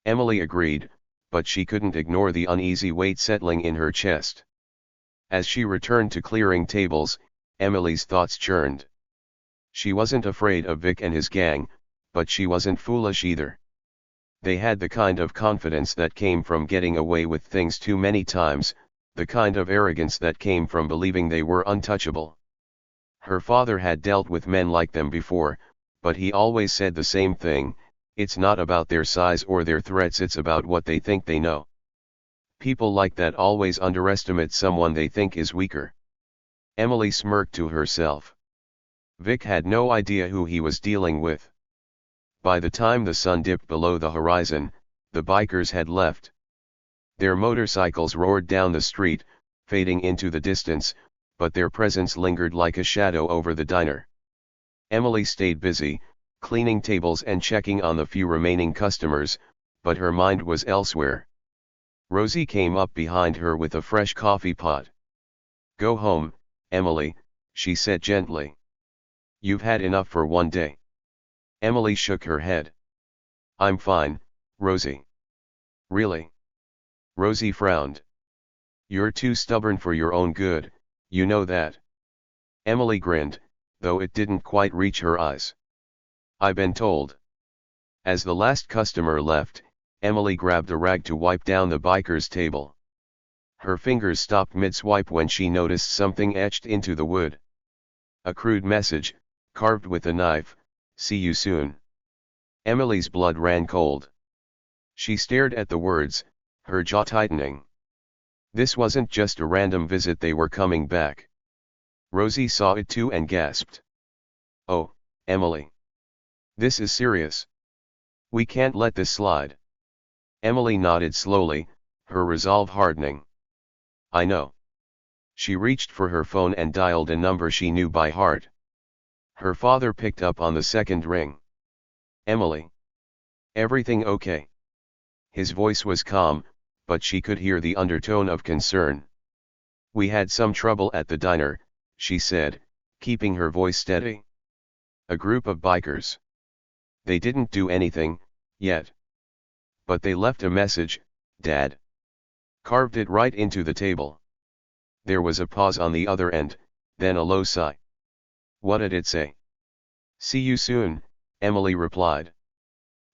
Emily agreed, but she couldn't ignore the uneasy weight settling in her chest. As she returned to clearing tables, Emily's thoughts churned. She wasn't afraid of Vic and his gang, but she wasn't foolish either. They had the kind of confidence that came from getting away with things too many times, the kind of arrogance that came from believing they were untouchable. Her father had dealt with men like them before, but he always said the same thing: it's not about their size or their threats, it's about what they think they know. People like that always underestimate someone they think is weaker. Emily smirked to herself. Vic had no idea who he was dealing with. By the time the sun dipped below the horizon, the bikers had left. Their motorcycles roared down the street, fading into the distance, but their presence lingered like a shadow over the diner. Emily stayed busy, cleaning tables and checking on the few remaining customers, but her mind was elsewhere. Rosie came up behind her with a fresh coffee pot. "Go home, Emily," she said gently. "You've had enough for one day." Emily shook her head. "I'm fine, Rosie." "Really?" Rosie frowned. "You're too stubborn for your own good, you know that." Emily grinned, though it didn't quite reach her eyes. "I been told." As the last customer left, Emily grabbed a rag to wipe down the biker's table. Her fingers stopped mid-swipe when she noticed something etched into the wood. A crude message, carved with a knife: "See you soon." Emily's blood ran cold. She stared at the words, her jaw tightening. This wasn't just a random visit, they were coming back. Rosie saw it too and gasped. "Oh, Emily. This is serious. We can't let this slide." Emily nodded slowly, her resolve hardening. "I know." She reached for her phone and dialed a number she knew by heart. Her father picked up on the second ring. "Emily. Everything okay?" His voice was calm, but she could hear the undertone of concern. "We had some trouble at the diner," she said, keeping her voice steady. "A group of bikers. They didn't do anything, yet. But they left a message, Dad." Carved it right into the table. There was a pause on the other end, then a low sigh. "What did it say?" "See you soon," Emily replied.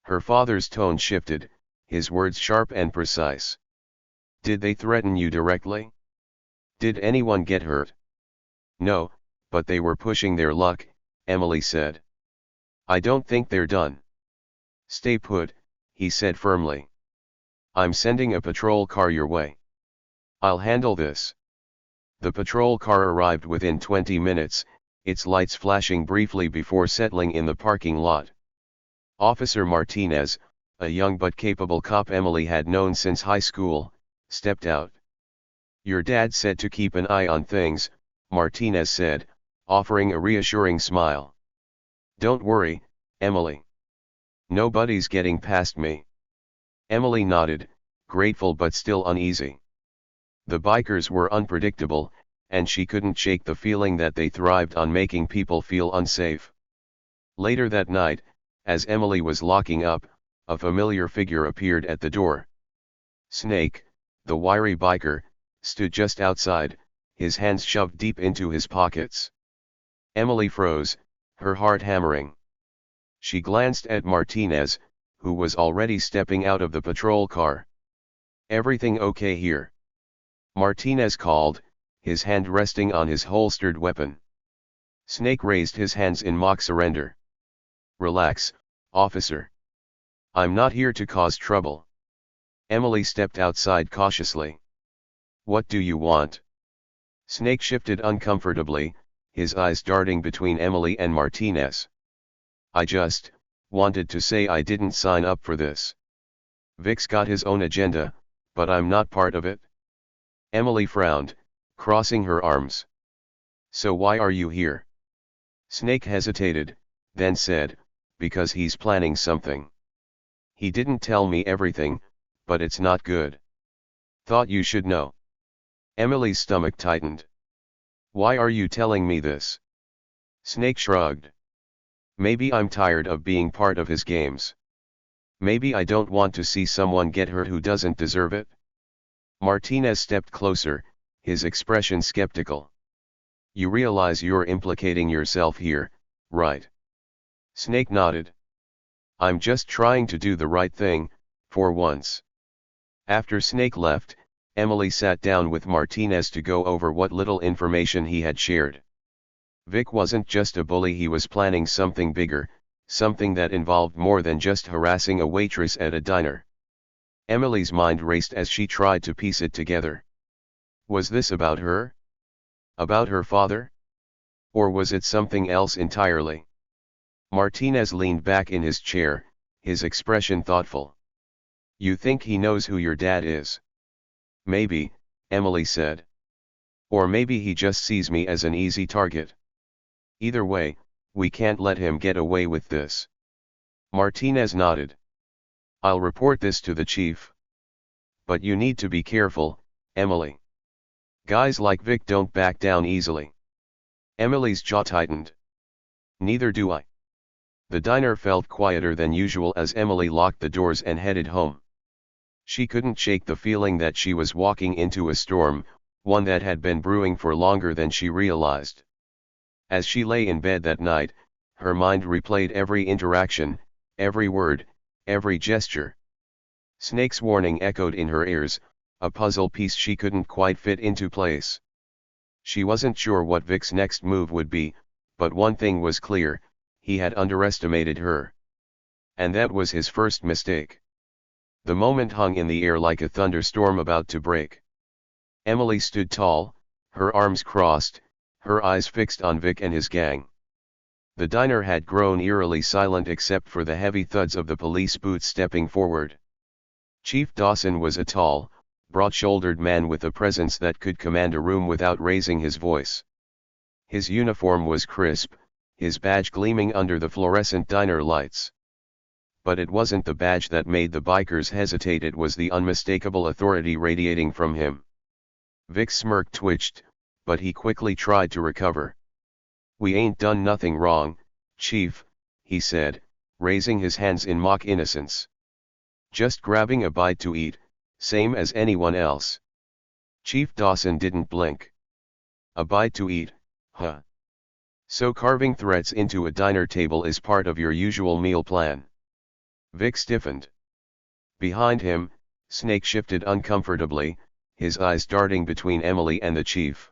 Her father's tone shifted, his words sharp and precise. "Did they threaten you directly? Did anyone get hurt?" "No, but they were pushing their luck," Emily said. "I don't think they're done." "Stay put," he said firmly. "I'm sending a patrol car your way. I'll handle this." The patrol car arrived within 20 minutes, its lights flashing briefly before settling in the parking lot. Officer Martinez, a young but capable cop Emily had known since high school, stepped out. "Your dad said to keep an eye on things," Martinez said, offering a reassuring smile. "Don't worry, Emily. Nobody's getting past me." Emily nodded, grateful but still uneasy. The bikers were unpredictable, and she couldn't shake the feeling that they thrived on making people feel unsafe. Later that night, as Emily was locking up, a familiar figure appeared at the door. Snake, the wiry biker, stood just outside, his hands shoved deep into his pockets. Emily froze, her heart hammering. She glanced at Martinez, who was already stepping out of the patrol car. "Everything okay here?" Martinez called, his hand resting on his holstered weapon. Snake raised his hands in mock surrender. "Relax, officer. I'm not here to cause trouble." Emily stepped outside cautiously. "What do you want?" Snake shifted uncomfortably, his eyes darting between Emily and Martinez. "I just wanted to say I didn't sign up for this. Vic's got his own agenda, but I'm not part of it." Emily frowned, crossing her arms. "So why are you here?" Snake hesitated, then said, "Because he's planning something. He didn't tell me everything, but it's not good. Thought you should know." Emily's stomach tightened. "Why are you telling me this?" Snake shrugged. "Maybe I'm tired of being part of his games." Maybe I don't want to see someone get hurt who doesn't deserve it. Martinez stepped closer, his expression skeptical. You realize you're implicating yourself here, right? Snake nodded. I'm just trying to do the right thing, for once. After Snake left, Emily sat down with Martinez to go over what little information he had shared. Vic wasn't just a bully, he was planning something bigger, something that involved more than just harassing a waitress at a diner. Emily's mind raced as she tried to piece it together. Was this about her? About her father? Or was it something else entirely? Martinez leaned back in his chair, his expression thoughtful. You think he knows who your dad is? Maybe, Emily said. Or maybe he just sees me as an easy target. Either way, we can't let him get away with this. Martinez nodded. I'll report this to the chief. But you need to be careful, Emily. Guys like Vic don't back down easily. Emily's jaw tightened. Neither do I. The diner felt quieter than usual as Emily locked the doors and headed home. She couldn't shake the feeling that she was walking into a storm, one that had been brewing for longer than she realized. As she lay in bed that night, her mind replayed every interaction, every word, every gesture. Snake's warning echoed in her ears, a puzzle piece she couldn't quite fit into place. She wasn't sure what Vic's next move would be, but one thing was clear, he had underestimated her. And that was his first mistake. The moment hung in the air like a thunderstorm about to break. Emily stood tall, her arms crossed, her eyes fixed on Vic and his gang. The diner had grown eerily silent except for the heavy thuds of the police boots stepping forward. Chief Dawson was a tall, broad-shouldered man with a presence that could command a room without raising his voice. His uniform was crisp, his badge gleaming under the fluorescent diner lights. But it wasn't the badge that made the bikers hesitate, it was the unmistakable authority radiating from him. Vic's smirk twitched, but he quickly tried to recover. We ain't done nothing wrong, Chief, he said, raising his hands in mock innocence. Just grabbing a bite to eat, same as anyone else. Chief Dawson didn't blink. A bite to eat, huh? So carving threats into a diner table is part of your usual meal plan. Vic stiffened. Behind him, Snake shifted uncomfortably, his eyes darting between Emily and the chief.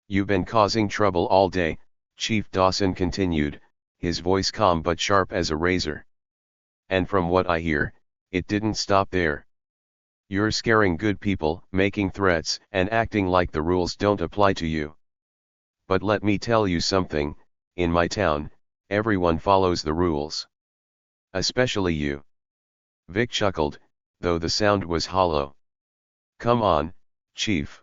You've been causing trouble all day, Chief Dawson continued, his voice calm but sharp as a razor. And from what I hear, it didn't stop there. You're scaring good people, making threats, and acting like the rules don't apply to you. But let me tell you something, in my town, everyone follows the rules. Especially you. Vic chuckled, though the sound was hollow. Come on, Chief.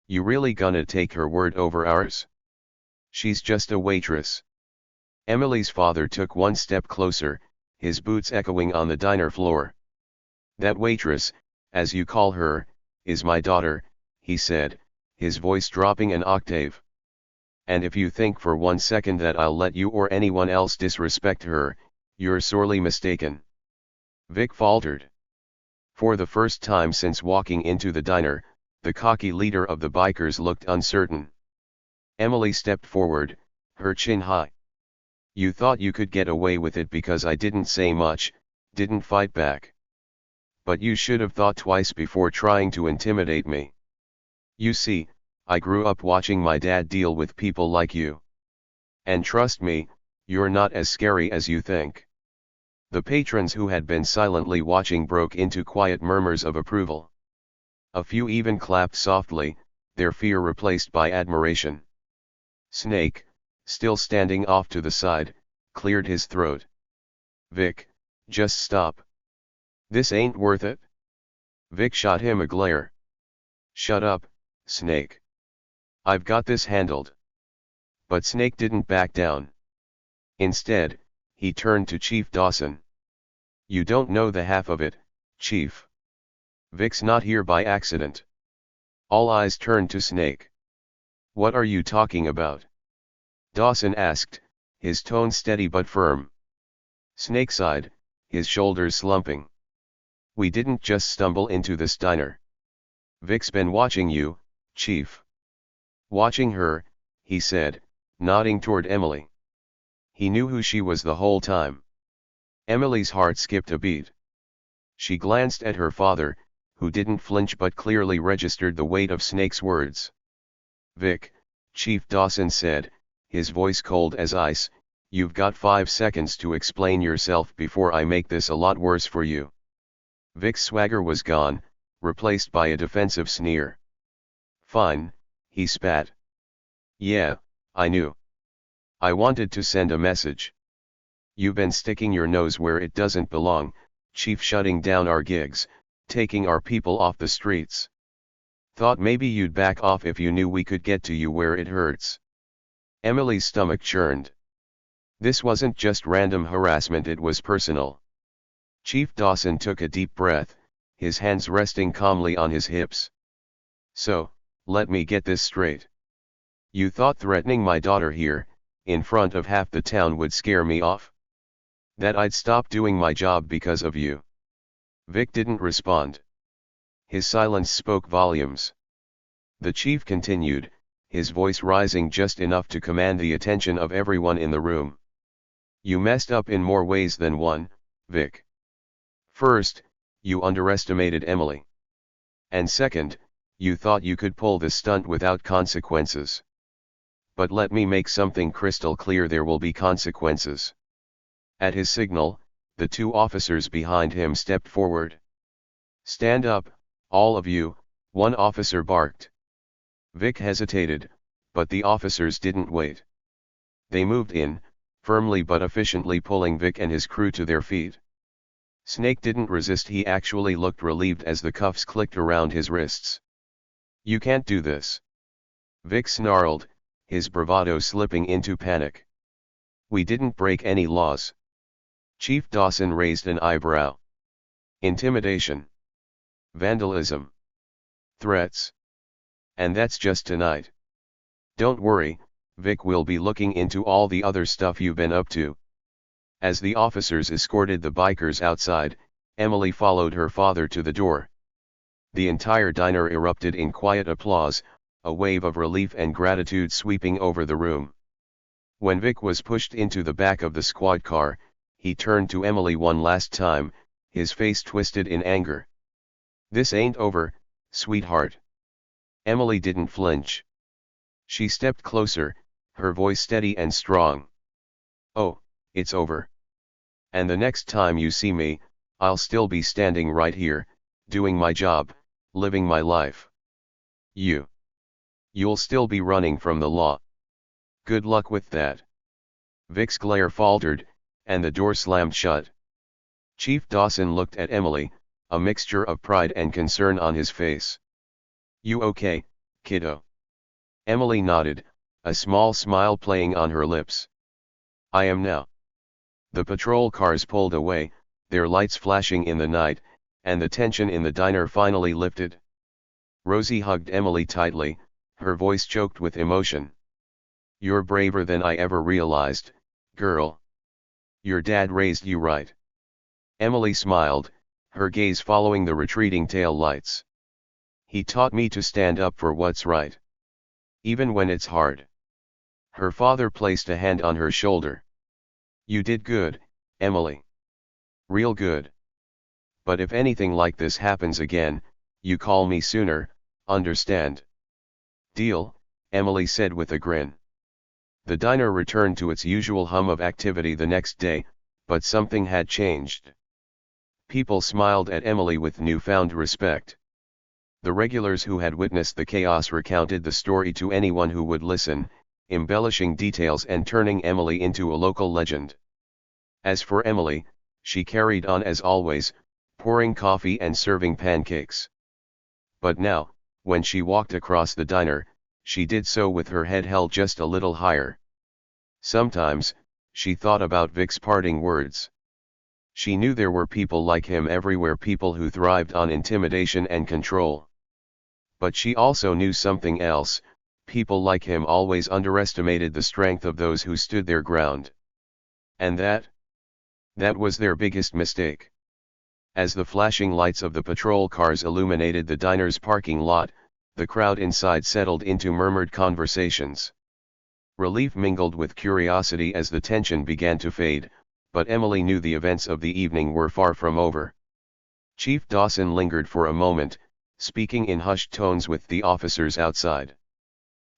You really gonna take her word over ours? She's just a waitress. Emily's father took one step closer, his boots echoing on the diner floor. That waitress, as you call her, is my daughter, he said, his voice dropping an octave. And if you think for 1 second that I'll let you or anyone else disrespect her, you're sorely mistaken. Vic faltered. For the first time since walking into the diner, the cocky leader of the bikers looked uncertain. Emily stepped forward, her chin high. You thought you could get away with it because I didn't say much, didn't fight back. But you should have thought twice before trying to intimidate me. You see, I grew up watching my dad deal with people like you. And trust me, you're not as scary as you think. The patrons who had been silently watching broke into quiet murmurs of approval. A few even clapped softly, their fear replaced by admiration. Snake, still standing off to the side, cleared his throat. Vic, just stop. This ain't worth it. Vic shot him a glare. Shut up, Snake. I've got this handled. But Snake didn't back down. Instead, he turned to Chief Dawson. You don't know the half of it, Chief. Vic's not here by accident. All eyes turned to Snake. What are you talking about? Dawson asked, his tone steady but firm. Snake sighed, his shoulders slumping. We didn't just stumble into this diner. Vic's been watching you, Chief. Watching her, he said, nodding toward Emily. He knew who she was the whole time. Emily's heart skipped a beat. She glanced at her father, who didn't flinch but clearly registered the weight of Snake's words. Vic, Chief Dawson said, his voice cold as ice, you've got 5 seconds to explain yourself before I make this a lot worse for you. Vic's swagger was gone, replaced by a defensive sneer. Fine, he spat. Yeah, I knew. I wanted to send a message. You've been sticking your nose where it doesn't belong, Chief, shutting down our gigs, taking our people off the streets. Thought maybe you'd back off if you knew we could get to you where it hurts. Emily's stomach churned. This wasn't just random harassment, it was personal. Chief Dawson took a deep breath, his hands resting calmly on his hips. So, let me get this straight. You thought threatening my daughter here, in front of half the town, would scare me off? That I'd stop doing my job because of you? Vic didn't respond. His silence spoke volumes. The chief continued, his voice rising just enough to command the attention of everyone in the room. You messed up in more ways than one, Vic. First, you underestimated Emily. And second, you thought you could pull this stunt without consequences. But let me make something crystal clear, there will be consequences. At his signal, the 2 officers behind him stepped forward. Stand up, all of you, one officer barked. Vic hesitated, but the officers didn't wait. They moved in, firmly but efficiently pulling Vic and his crew to their feet. Snake didn't resist, he actually looked relieved as the cuffs clicked around his wrists. You can't do this. Vic snarled, his bravado slipping into panic. We didn't break any laws. Chief Dawson raised an eyebrow. Intimidation. Vandalism. Threats. And that's just tonight. Don't worry, Vic will be looking into all the other stuff you've been up to. As the officers escorted the bikers outside, Emily followed her father to the door. The entire diner erupted in quiet applause, a wave of relief and gratitude sweeping over the room. When Vic was pushed into the back of the squad car, he turned to Emily one last time, his face twisted in anger. This ain't over, sweetheart. Emily didn't flinch. She stepped closer, her voice steady and strong. Oh, it's over. And the next time you see me, I'll still be standing right here, doing my job, living my life. You'll still be running from the law. Good luck with that. Vic's glare faltered, and the door slammed shut. Chief Dawson looked at Emily, a mixture of pride and concern on his face. You okay, kiddo? Emily nodded, a small smile playing on her lips. I am now. The patrol cars pulled away, their lights flashing in the night, and the tension in the diner finally lifted. Rosie hugged Emily tightly, her voice choked with emotion. You're braver than I ever realized, girl. Your dad raised you right. Emily smiled, her gaze following the retreating tail lights. He taught me to stand up for what's right. Even when it's hard. Her father placed a hand on her shoulder. You did good, Emily. Real good. But if anything like this happens again, you call me sooner, understand? Deal, Emily said with a grin. The diner returned to its usual hum of activity the next day, but something had changed. People smiled at Emily with newfound respect. The regulars who had witnessed the chaos recounted the story to anyone who would listen, embellishing details and turning Emily into a local legend. As for Emily, she carried on as always, pouring coffee and serving pancakes. But now, when she walked across the diner, she did so with her head held just a little higher. Sometimes, she thought about Vic's parting words. She knew there were people like him everywhere, people who thrived on intimidation and control. But she also knew something else, people like him always underestimated the strength of those who stood their ground. And that? That was their biggest mistake. As the flashing lights of the patrol cars illuminated the diner's parking lot, the crowd inside settled into murmured conversations. Relief mingled with curiosity as the tension began to fade, but Emily knew the events of the evening were far from over. Chief Dawson lingered for a moment, speaking in hushed tones with the officers outside.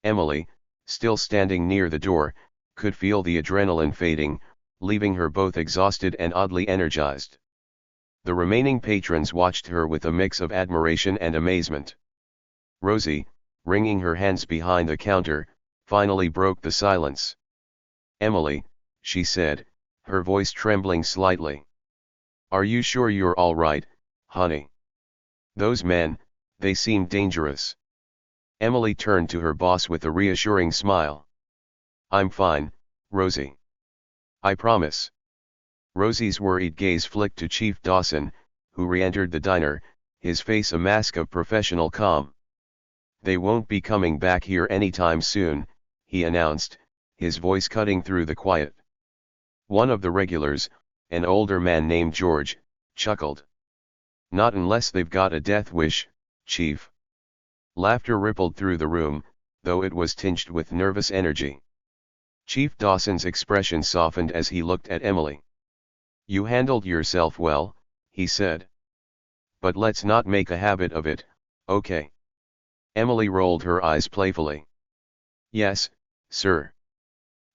Emily, still standing near the door, could feel the adrenaline fading, leaving her both exhausted and oddly energized. The remaining patrons watched her with a mix of admiration and amazement. Rosie, wringing her hands behind the counter, finally broke the silence. "Emily," she said, her voice trembling slightly. "Are you sure you're all right, honey? Those men, they seem dangerous." Emily turned to her boss with a reassuring smile. "I'm fine, Rosie. I promise." Rosie's worried gaze flicked to Chief Dawson, who re-entered the diner, his face a mask of professional calm. "They won't be coming back here anytime soon," he announced, his voice cutting through the quiet. One of the regulars, an older man named George, chuckled. "Not unless they've got a death wish, Chief." Laughter rippled through the room, though it was tinged with nervous energy. Chief Dawson's expression softened as he looked at Emily. "You handled yourself well," he said. "But let's not make a habit of it, okay?" Emily rolled her eyes playfully. "Yes, sir."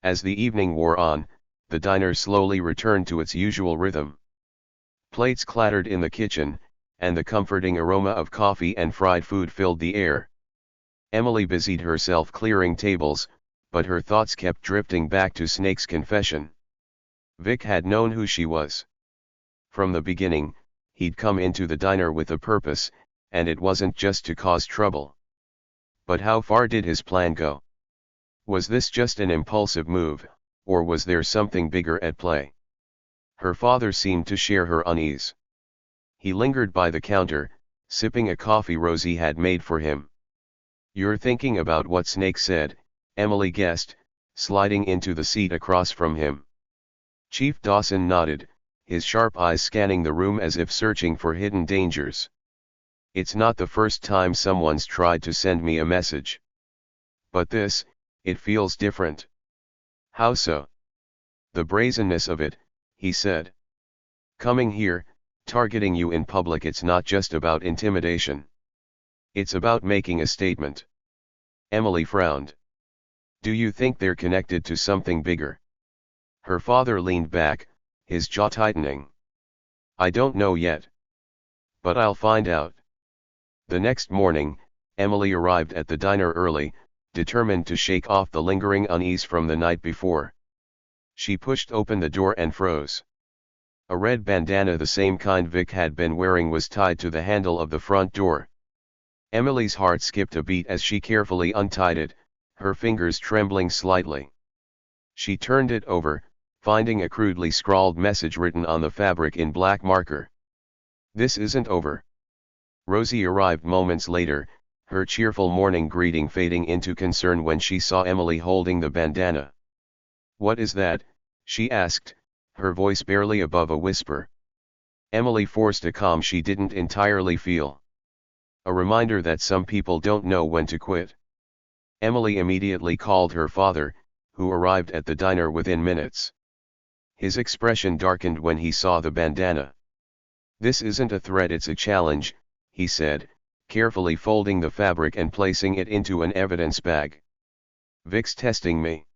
As the evening wore on, the diner slowly returned to its usual rhythm. Plates clattered in the kitchen, and the comforting aroma of coffee and fried food filled the air. Emily busied herself clearing tables, but her thoughts kept drifting back to Snake's confession. Vic had known who she was. From the beginning, he'd come into the diner with a purpose, and it wasn't just to cause trouble. But how far did his plan go? Was this just an impulsive move, or was there something bigger at play? Her father seemed to share her unease. He lingered by the counter, sipping a coffee Rosie had made for him. "You're thinking about what Snake said," Emily guessed, sliding into the seat across from him. Chief Dawson nodded, his sharp eyes scanning the room as if searching for hidden dangers. "It's not the first time someone's tried to send me a message. But this, it feels different." "How so?" "The brazenness of it," he said. "Coming here, targeting you in public, it's not just about intimidation. It's about making a statement." Emily frowned. "Do you think they're connected to something bigger?" Her father leaned back, his jaw tightening. "I don't know yet. But I'll find out." The next morning, Emily arrived at the diner early, determined to shake off the lingering unease from the night before. She pushed open the door and froze. A red bandana, the same kind Vic had been wearing, was tied to the handle of the front door. Emily's heart skipped a beat as she carefully untied it, her fingers trembling slightly. She turned it over, finding a crudely scrawled message written on the fabric in black marker. "This isn't over." Rosie arrived moments later, her cheerful morning greeting fading into concern when she saw Emily holding the bandana. "What is that?" she asked, her voice barely above a whisper. Emily forced a calm she didn't entirely feel. "A reminder that some people don't know when to quit." Emily immediately called her father, who arrived at the diner within minutes. His expression darkened when he saw the bandana. "This isn't a threat, it's a challenge," he said, carefully folding the fabric and placing it into an evidence bag. "Vic's testing me.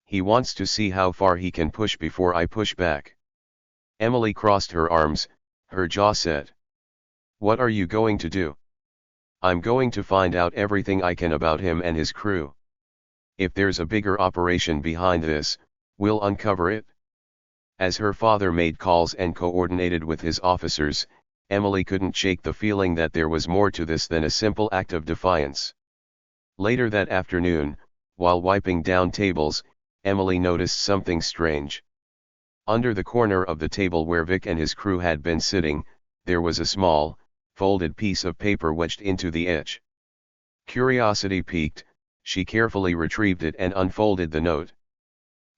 He wants to see how far he can push before I push back." Emily crossed her arms, her jaw set. "What are you going to do?" "I'm going to find out everything I can about him and his crew. If there's a bigger operation behind this, we'll uncover it." As her father made calls and coordinated with his officers, Emily couldn't shake the feeling that there was more to this than a simple act of defiance. Later that afternoon, while wiping down tables, Emily noticed something strange. Under the corner of the table where Vic and his crew had been sitting, there was a small, folded piece of paper wedged into the edge. Curiosity piqued, she carefully retrieved it and unfolded the note.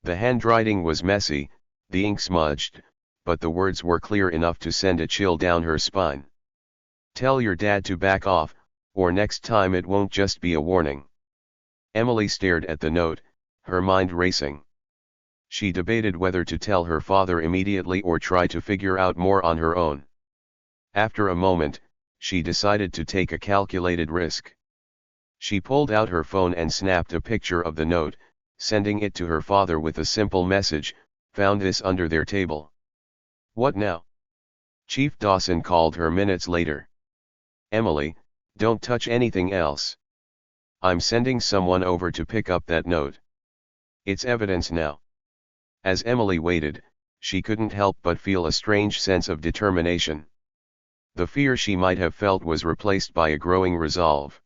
The handwriting was messy, the ink smudged, but the words were clear enough to send a chill down her spine. "Tell your dad to back off, or next time it won't just be a warning." Emily stared at the note, her mind racing. She debated whether to tell her father immediately or try to figure out more on her own. After a moment, she decided to take a calculated risk. She pulled out her phone and snapped a picture of the note, sending it to her father with a simple message, "Found this under their table." "What now?" Chief Dawson called her minutes later. "Emily, don't touch anything else. I'm sending someone over to pick up that note. It's evidence now." As Emily waited, she couldn't help but feel a strange sense of determination. The fear she might have felt was replaced by a growing resolve.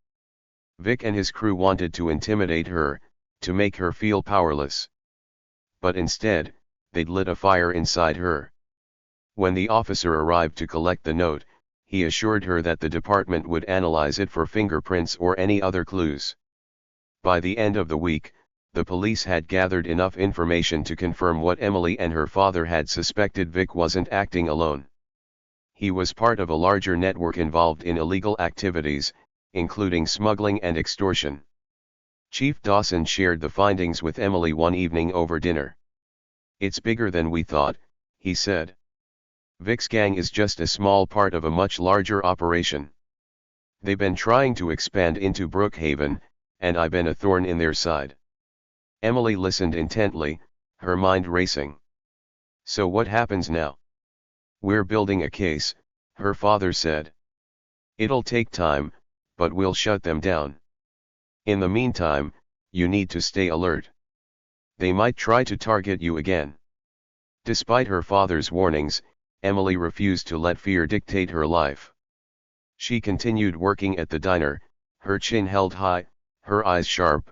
Vic and his crew wanted to intimidate her, to make her feel powerless. But instead, they'd lit a fire inside her. When the officer arrived to collect the note, he assured her that the department would analyze it for fingerprints or any other clues. By the end of the week, the police had gathered enough information to confirm what Emily and her father had suspected: Vic wasn't acting alone. He was part of a larger network involved in illegal activities, including smuggling and extortion. Chief Dawson shared the findings with Emily one evening over dinner. "It's bigger than we thought," he said. "Vic's gang is just a small part of a much larger operation. They've been trying to expand into Brookhaven, and I've been a thorn in their side." Emily listened intently, her mind racing. "So what happens now?" "We're building a case," her father said. "It'll take time, but we'll shut them down. In the meantime, you need to stay alert. They might try to target you again." Despite her father's warnings, Emily refused to let fear dictate her life. She continued working at the diner, her chin held high, her eyes sharp.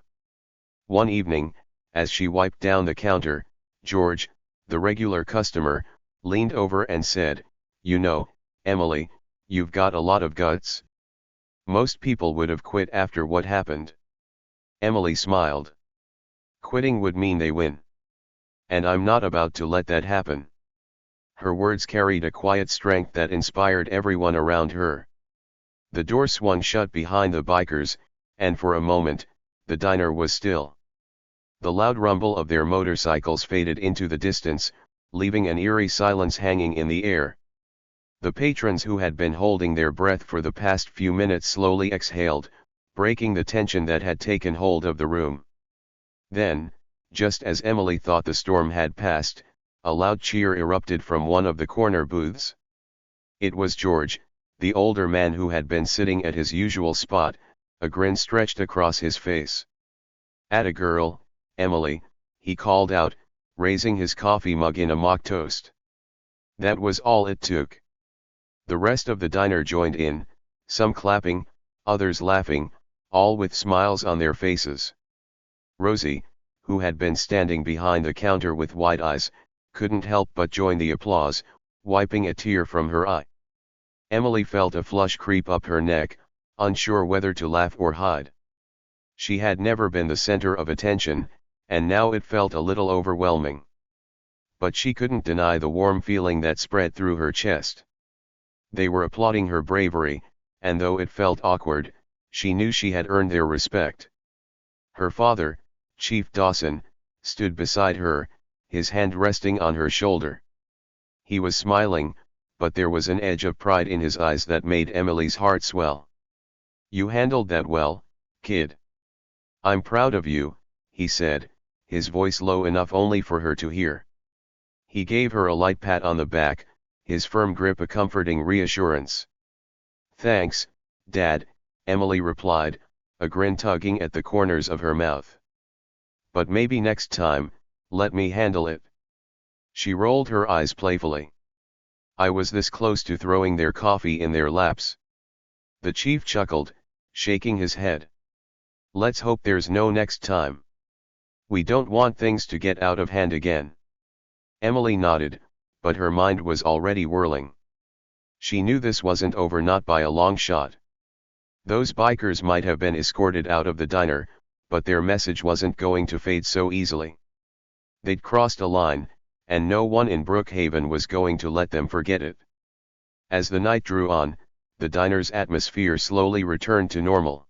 One evening, as she wiped down the counter, George, the regular customer, leaned over and said, "You know, Emily, you've got a lot of guts. Most people would have quit after what happened." Emily smiled. "Quitting would mean they win. And I'm not about to let that happen." Her words carried a quiet strength that inspired everyone around her. The door swung shut behind the bikers, and for a moment, the diner was still. The loud rumble of their motorcycles faded into the distance, leaving an eerie silence hanging in the air. The patrons who had been holding their breath for the past few minutes slowly exhaled, breaking the tension that had taken hold of the room. Then, just as Emily thought the storm had passed, a loud cheer erupted from one of the corner booths. It was George, the older man who had been sitting at his usual spot, a grin stretched across his face. "Atta girl, Emily," he called out, raising his coffee mug in a mock toast. That was all it took. The rest of the diner joined in, some clapping, others laughing, all with smiles on their faces. Rosie, who had been standing behind the counter with wide eyes, couldn't help but join the applause, wiping a tear from her eye. Emily felt a flush creep up her neck, unsure whether to laugh or hide. She had never been the center of attention, and now it felt a little overwhelming. But she couldn't deny the warm feeling that spread through her chest. They were applauding her bravery, and though it felt awkward, she knew she had earned their respect. Her father, Chief Dawson, stood beside her, his hand resting on her shoulder. He was smiling, but there was an edge of pride in his eyes that made Emily's heart swell. "You handled that well, kid. I'm proud of you," he said, his voice low enough only for her to hear. He gave her a light pat on the back, his firm grip a comforting reassurance. "Thanks, Dad," Emily replied, a grin tugging at the corners of her mouth. "But maybe next time, let me handle it." She rolled her eyes playfully. "I was this close to throwing their coffee in their laps." The chief chuckled, shaking his head. "Let's hope there's no next time. We don't want things to get out of hand again." Emily nodded, but her mind was already whirling. She knew this wasn't over, not by a long shot. Those bikers might have been escorted out of the diner, but their message wasn't going to fade so easily. They'd crossed a line, and no one in Brookhaven was going to let them forget it. As the night drew on, the diner's atmosphere slowly returned to normal.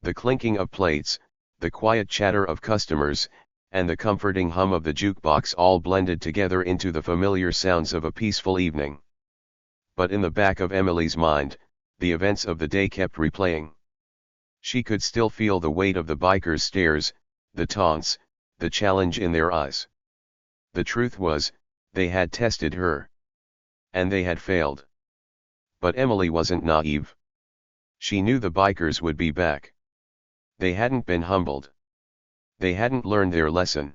The clinking of plates, the quiet chatter of customers, and the comforting hum of the jukebox all blended together into the familiar sounds of a peaceful evening. But in the back of Emily's mind, the events of the day kept replaying. She could still feel the weight of the bikers' stares, the taunts, the challenge in their eyes. The truth was, they had tested her. And they had failed. But Emily wasn't naive. She knew the bikers would be back. They hadn't been humbled. They hadn't learned their lesson.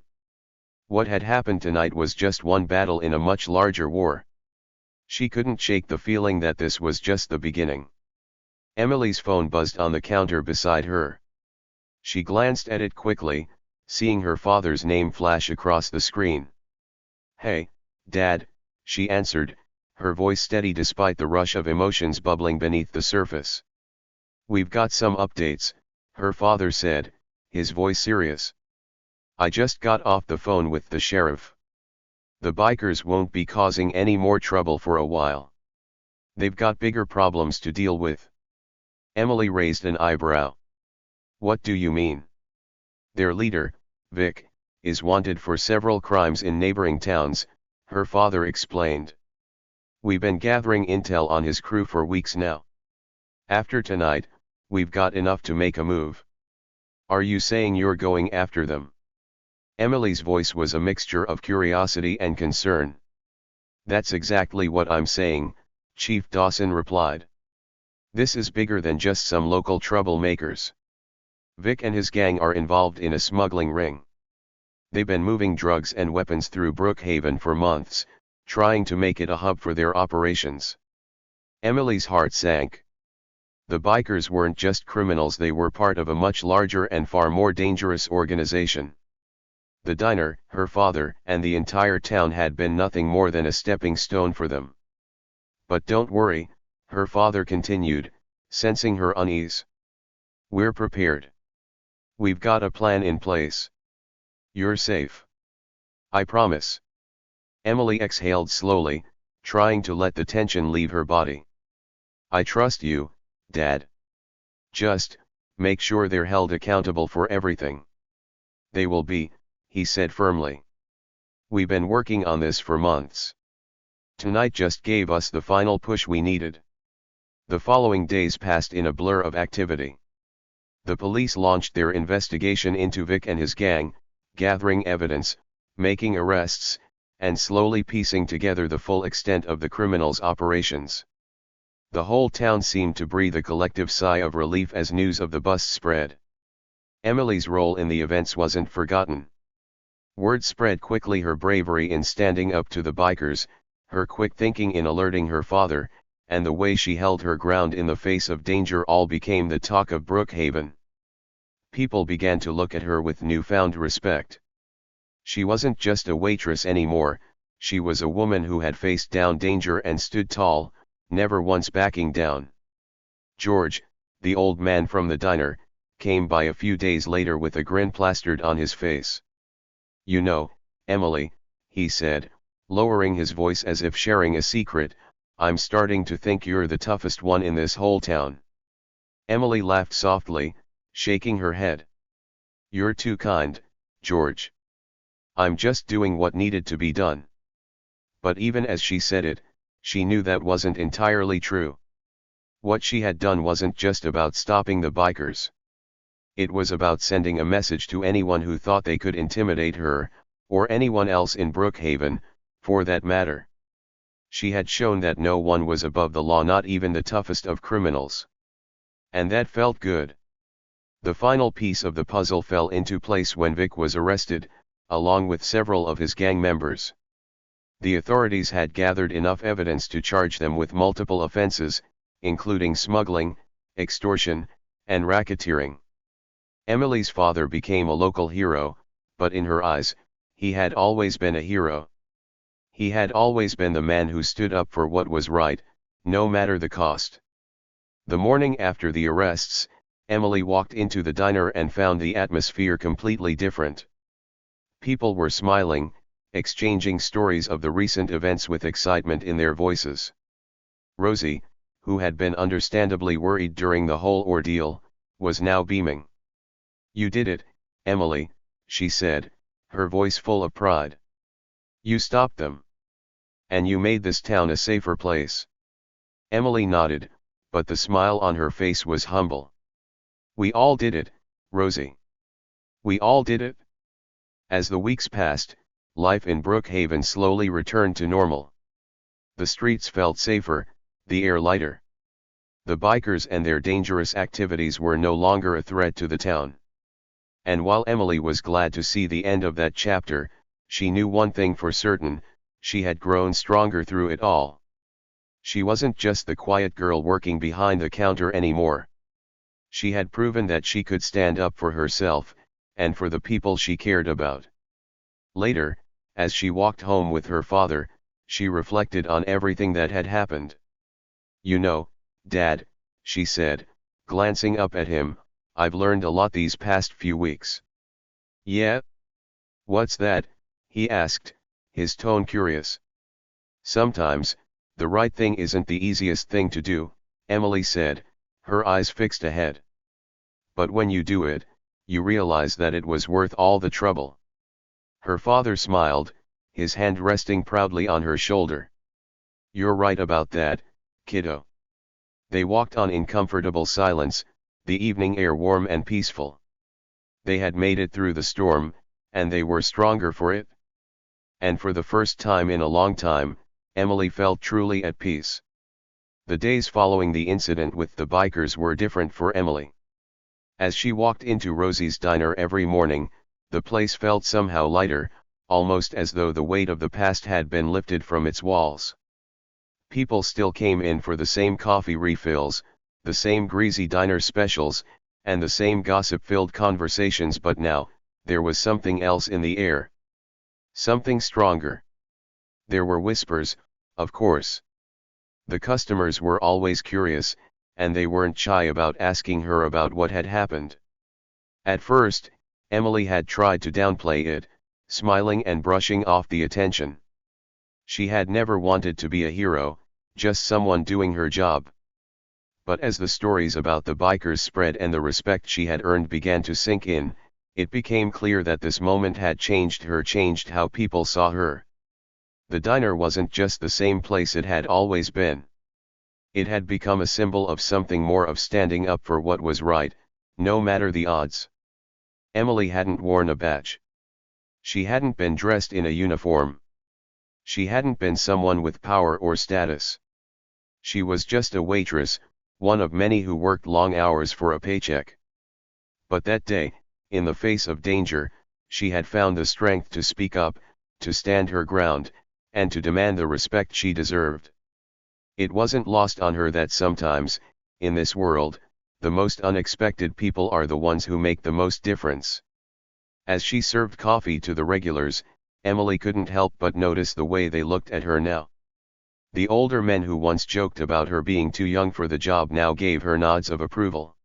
What had happened tonight was just one battle in a much larger war. She couldn't shake the feeling that this was just the beginning. Emily's phone buzzed on the counter beside her. She glanced at it quickly, seeing her father's name flash across the screen. "Hey, Dad," she answered, her voice steady despite the rush of emotions bubbling beneath the surface. "We've got some updates," her father said, his voice serious. "I just got off the phone with the sheriff. The bikers won't be causing any more trouble for a while. They've got bigger problems to deal with." Emily raised an eyebrow. "What do you mean?" "Their leader, Vic, is wanted for several crimes in neighboring towns," her father explained. "We've been gathering intel on his crew for weeks now. After tonight, we've got enough to make a move." "Are you saying you're going after them?" Emily's voice was a mixture of curiosity and concern. "That's exactly what I'm saying," Chief Dawson replied. "This is bigger than just some local troublemakers. Vic and his gang are involved in a smuggling ring. They've been moving drugs and weapons through Brookhaven for months, trying to make it a hub for their operations." Emily's heart sank. The bikers weren't just criminals, they were part of a much larger and far more dangerous organization. The diner, her father, and the entire town had been nothing more than a stepping stone for them. "But don't worry," her father continued, sensing her unease. "We're prepared. We've got a plan in place. You're safe. I promise." Emily exhaled slowly, trying to let the tension leave her body. "I trust you, Dad. Just, make sure they're held accountable for everything." "They will be," he said firmly. "We've been working on this for months. Tonight just gave us the final push we needed." The following days passed in a blur of activity. The police launched their investigation into Vic and his gang, gathering evidence, making arrests, and slowly piecing together the full extent of the criminals' operations. The whole town seemed to breathe a collective sigh of relief as news of the bust spread. Emily's role in the events wasn't forgotten. Word spread quickly, her bravery in standing up to the bikers, her quick thinking in alerting her father, and the way she held her ground in the face of danger all became the talk of Brookhaven. People began to look at her with newfound respect. She wasn't just a waitress anymore, she was a woman who had faced down danger and stood tall, never once backing down. George, the old man from the diner, came by a few days later with a grin plastered on his face. "You know, Emily," he said, lowering his voice as if sharing a secret, "I'm starting to think you're the toughest one in this whole town." Emily laughed softly, shaking her head. "You're too kind, George. I'm just doing what needed to be done." But even as she said it, she knew that wasn't entirely true. What she had done wasn't just about stopping the bikers. It was about sending a message to anyone who thought they could intimidate her, or anyone else in Brookhaven, for that matter. She had shown that no one was above the law, not even the toughest of criminals. And that felt good. The final piece of the puzzle fell into place when Vic was arrested, along with several of his gang members. The authorities had gathered enough evidence to charge them with multiple offenses, including smuggling, extortion, and racketeering. Emily's father became a local hero, but in her eyes, he had always been a hero. He had always been the man who stood up for what was right, no matter the cost. The morning after the arrests, Emily walked into the diner and found the atmosphere completely different. People were smiling, exchanging stories of the recent events with excitement in their voices. Rosie, who had been understandably worried during the whole ordeal, was now beaming. "You did it, Emily," she said, her voice full of pride. "You stopped them. And you made this town a safer place." Emily nodded, but the smile on her face was humble. "We all did it, Rosie. We all did it." As the weeks passed, life in Brookhaven slowly returned to normal. The streets felt safer, the air lighter. The bikers and their dangerous activities were no longer a threat to the town. And while Emily was glad to see the end of that chapter, she knew one thing for certain: she had grown stronger through it all. She wasn't just the quiet girl working behind the counter anymore. She had proven that she could stand up for herself, and for the people she cared about. Later, as she walked home with her father, she reflected on everything that had happened. "You know, Dad," she said, glancing up at him, "I've learned a lot these past few weeks." "Yeah? What's that?" he asked, his tone curious. "Sometimes, the right thing isn't the easiest thing to do," Emily said, her eyes fixed ahead. "But when you do it, you realize that it was worth all the trouble." Her father smiled, his hand resting proudly on her shoulder. "You're right about that, kiddo." They walked on in comfortable silence, the evening air warm and peaceful. They had made it through the storm, and they were stronger for it. And for the first time in a long time, Emily felt truly at peace. The days following the incident with the bikers were different for Emily. As she walked into Rosie's diner every morning, the place felt somehow lighter, almost as though the weight of the past had been lifted from its walls. People still came in for the same coffee refills, the same greasy diner specials, and the same gossip-filled conversations, but now, there was something else in the air. Something stronger. There were whispers, of course. The customers were always curious, and they weren't shy about asking her about what had happened. At first, Emily had tried to downplay it, smiling and brushing off the attention. She had never wanted to be a hero, just someone doing her job. But as the stories about the bikers spread and the respect she had earned began to sink in, it became clear that this moment had changed her, changed how people saw her. The diner wasn't just the same place it had always been. It had become a symbol of something more, of standing up for what was right, no matter the odds. Emily hadn't worn a badge. She hadn't been dressed in a uniform. She hadn't been someone with power or status. She was just a waitress, one of many who worked long hours for a paycheck. But that day, in the face of danger, she had found the strength to speak up, to stand her ground, and to demand the respect she deserved. It wasn't lost on her that sometimes, in this world, the most unexpected people are the ones who make the most difference. As she served coffee to the regulars, Emily couldn't help but notice the way they looked at her now. The older men who once joked about her being too young for the job now gave her nods of approval.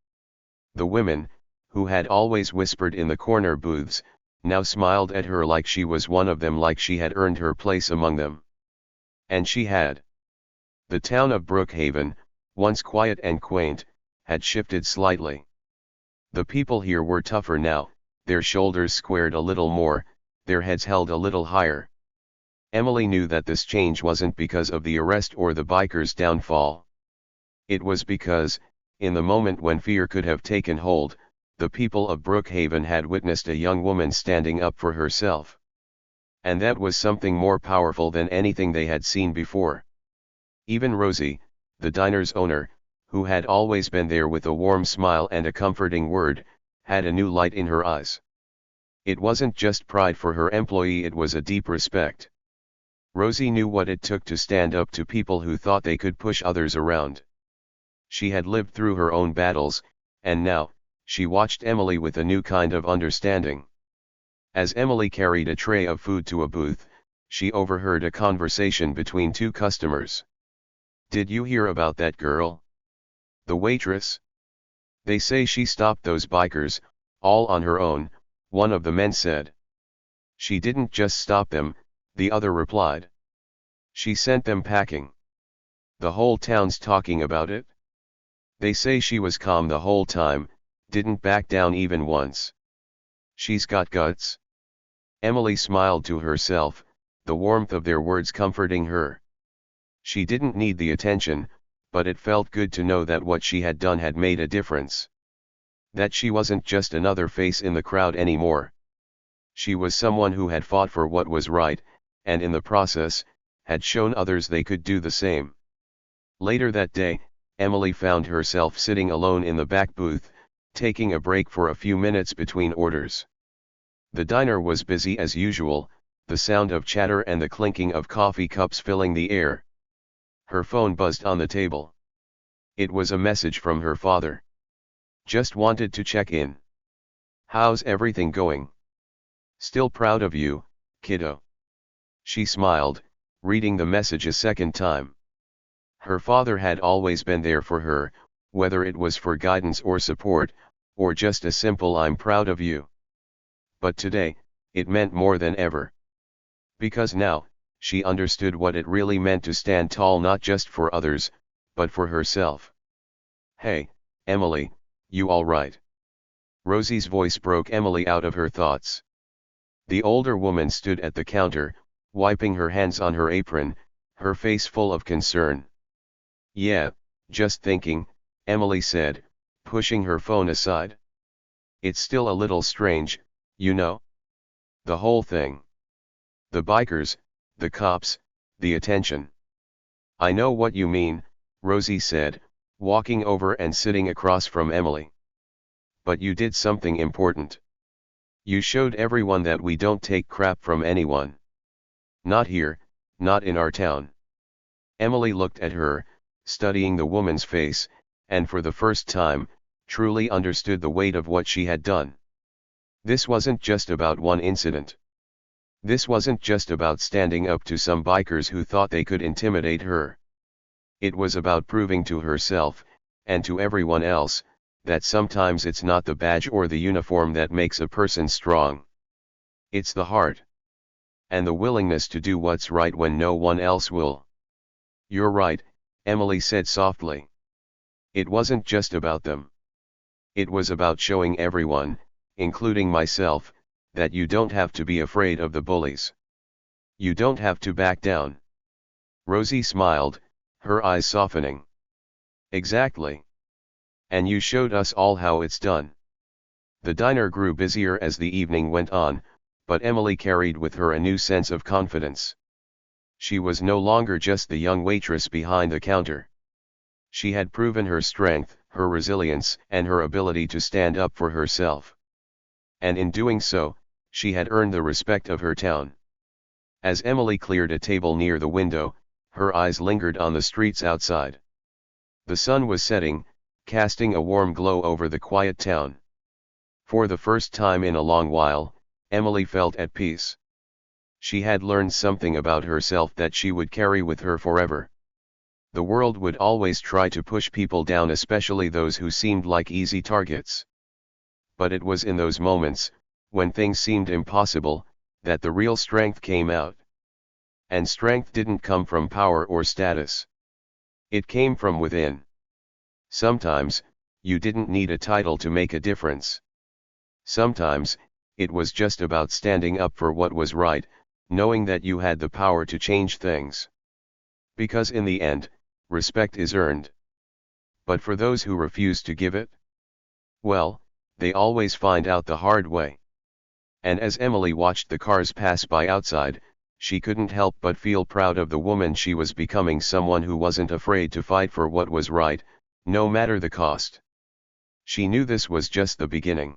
The women, who had always whispered in the corner booths, now smiled at her like she was one of them, like she had earned her place among them. And she had. The town of Brookhaven, once quiet and quaint, had shifted slightly. The people here were tougher now, their shoulders squared a little more, their heads held a little higher. Emily knew that this change wasn't because of the arrest or the bikers' downfall. It was because, in the moment when fear could have taken hold, the people of Brookhaven had witnessed a young woman standing up for herself. And that was something more powerful than anything they had seen before. Even Rosie, the diner's owner, who had always been there with a warm smile and a comforting word, had a new light in her eyes. It wasn't just pride for her employee, it was a deep respect. Rosie knew what it took to stand up to people who thought they could push others around. She had lived through her own battles, and now, she watched Emily with a new kind of understanding. As Emily carried a tray of food to a booth, she overheard a conversation between two customers. "Did you hear about that girl? The waitress? They say she stopped those bikers, all on her own," one of the men said. "She didn't just stop them, the other replied. She sent them packing. The whole town's talking about it. They say she was calm the whole time, didn't back down even once. She's got guts. Emily smiled to herself, the warmth of their words comforting her. She didn't need the attention, but it felt good to know that what she had done had made a difference. That she wasn't just another face in the crowd anymore. She was someone who had fought for what was right, and in the process, had shown others they could do the same. Later that day, Emily found herself sitting alone in the back booth, taking a break for a few minutes between orders. The diner was busy as usual, the sound of chatter and the clinking of coffee cups filling the air. Her phone buzzed on the table. It was a message from her father. Just wanted to check in. How's everything going? Still proud of you, kiddo. She smiled, reading the message a second time. Her father had always been there for her, whether it was for guidance or support, or just a simple "I'm proud of you." But today, it meant more than ever. Because now, she understood what it really meant to stand tall not just for others, but for herself. Hey, Emily, you all right? Rosie's voice broke Emily out of her thoughts. The older woman stood at the counter, wiping her hands on her apron, her face full of concern. Yeah, just thinking, Emily said, pushing her phone aside. It's still a little strange, you know? The whole thing. The bikers, the cops, the attention. I know what you mean, Rosie said, walking over and sitting across from Emily. But you did something important. You showed everyone that we don't take crap from anyone. Not here, not in our town. Emily looked at her, studying the woman's face, and for the first time, truly understood the weight of what she had done. This wasn't just about one incident. This wasn't just about standing up to some bikers who thought they could intimidate her. It was about proving to herself, and to everyone else, that sometimes it's not the badge or the uniform that makes a person strong. It's the heart. And the willingness to do what's right when no one else will. You're right, Emily said softly. It wasn't just about them. It was about showing everyone, including myself, that you don't have to be afraid of the bullies. You don't have to back down. Rosie smiled, her eyes softening. Exactly. And you showed us all how it's done. The diner grew busier as the evening went on, but Emily carried with her a new sense of confidence. She was no longer just the young waitress behind the counter. She had proven her strength, her resilience, and her ability to stand up for herself. And in doing so, she had earned the respect of her town. As Emily cleared a table near the window, her eyes lingered on the streets outside. The sun was setting, casting a warm glow over the quiet town. For the first time in a long while, Emily felt at peace. She had learned something about herself that she would carry with her forever. The world would always try to push people down, especially those who seemed like easy targets. But it was in those moments, when things seemed impossible, that the real strength came out. And strength didn't come from power or status. It came from within. Sometimes, you didn't need a title to make a difference. Sometimes, it was just about standing up for what was right, knowing that you had the power to change things. Because in the end, respect is earned. But for those who refuse to give it, well, they always find out the hard way. And as Emily watched the cars pass by outside, she couldn't help but feel proud of the woman she was becoming, someone who wasn't afraid to fight for what was right, no matter the cost. She knew this was just the beginning.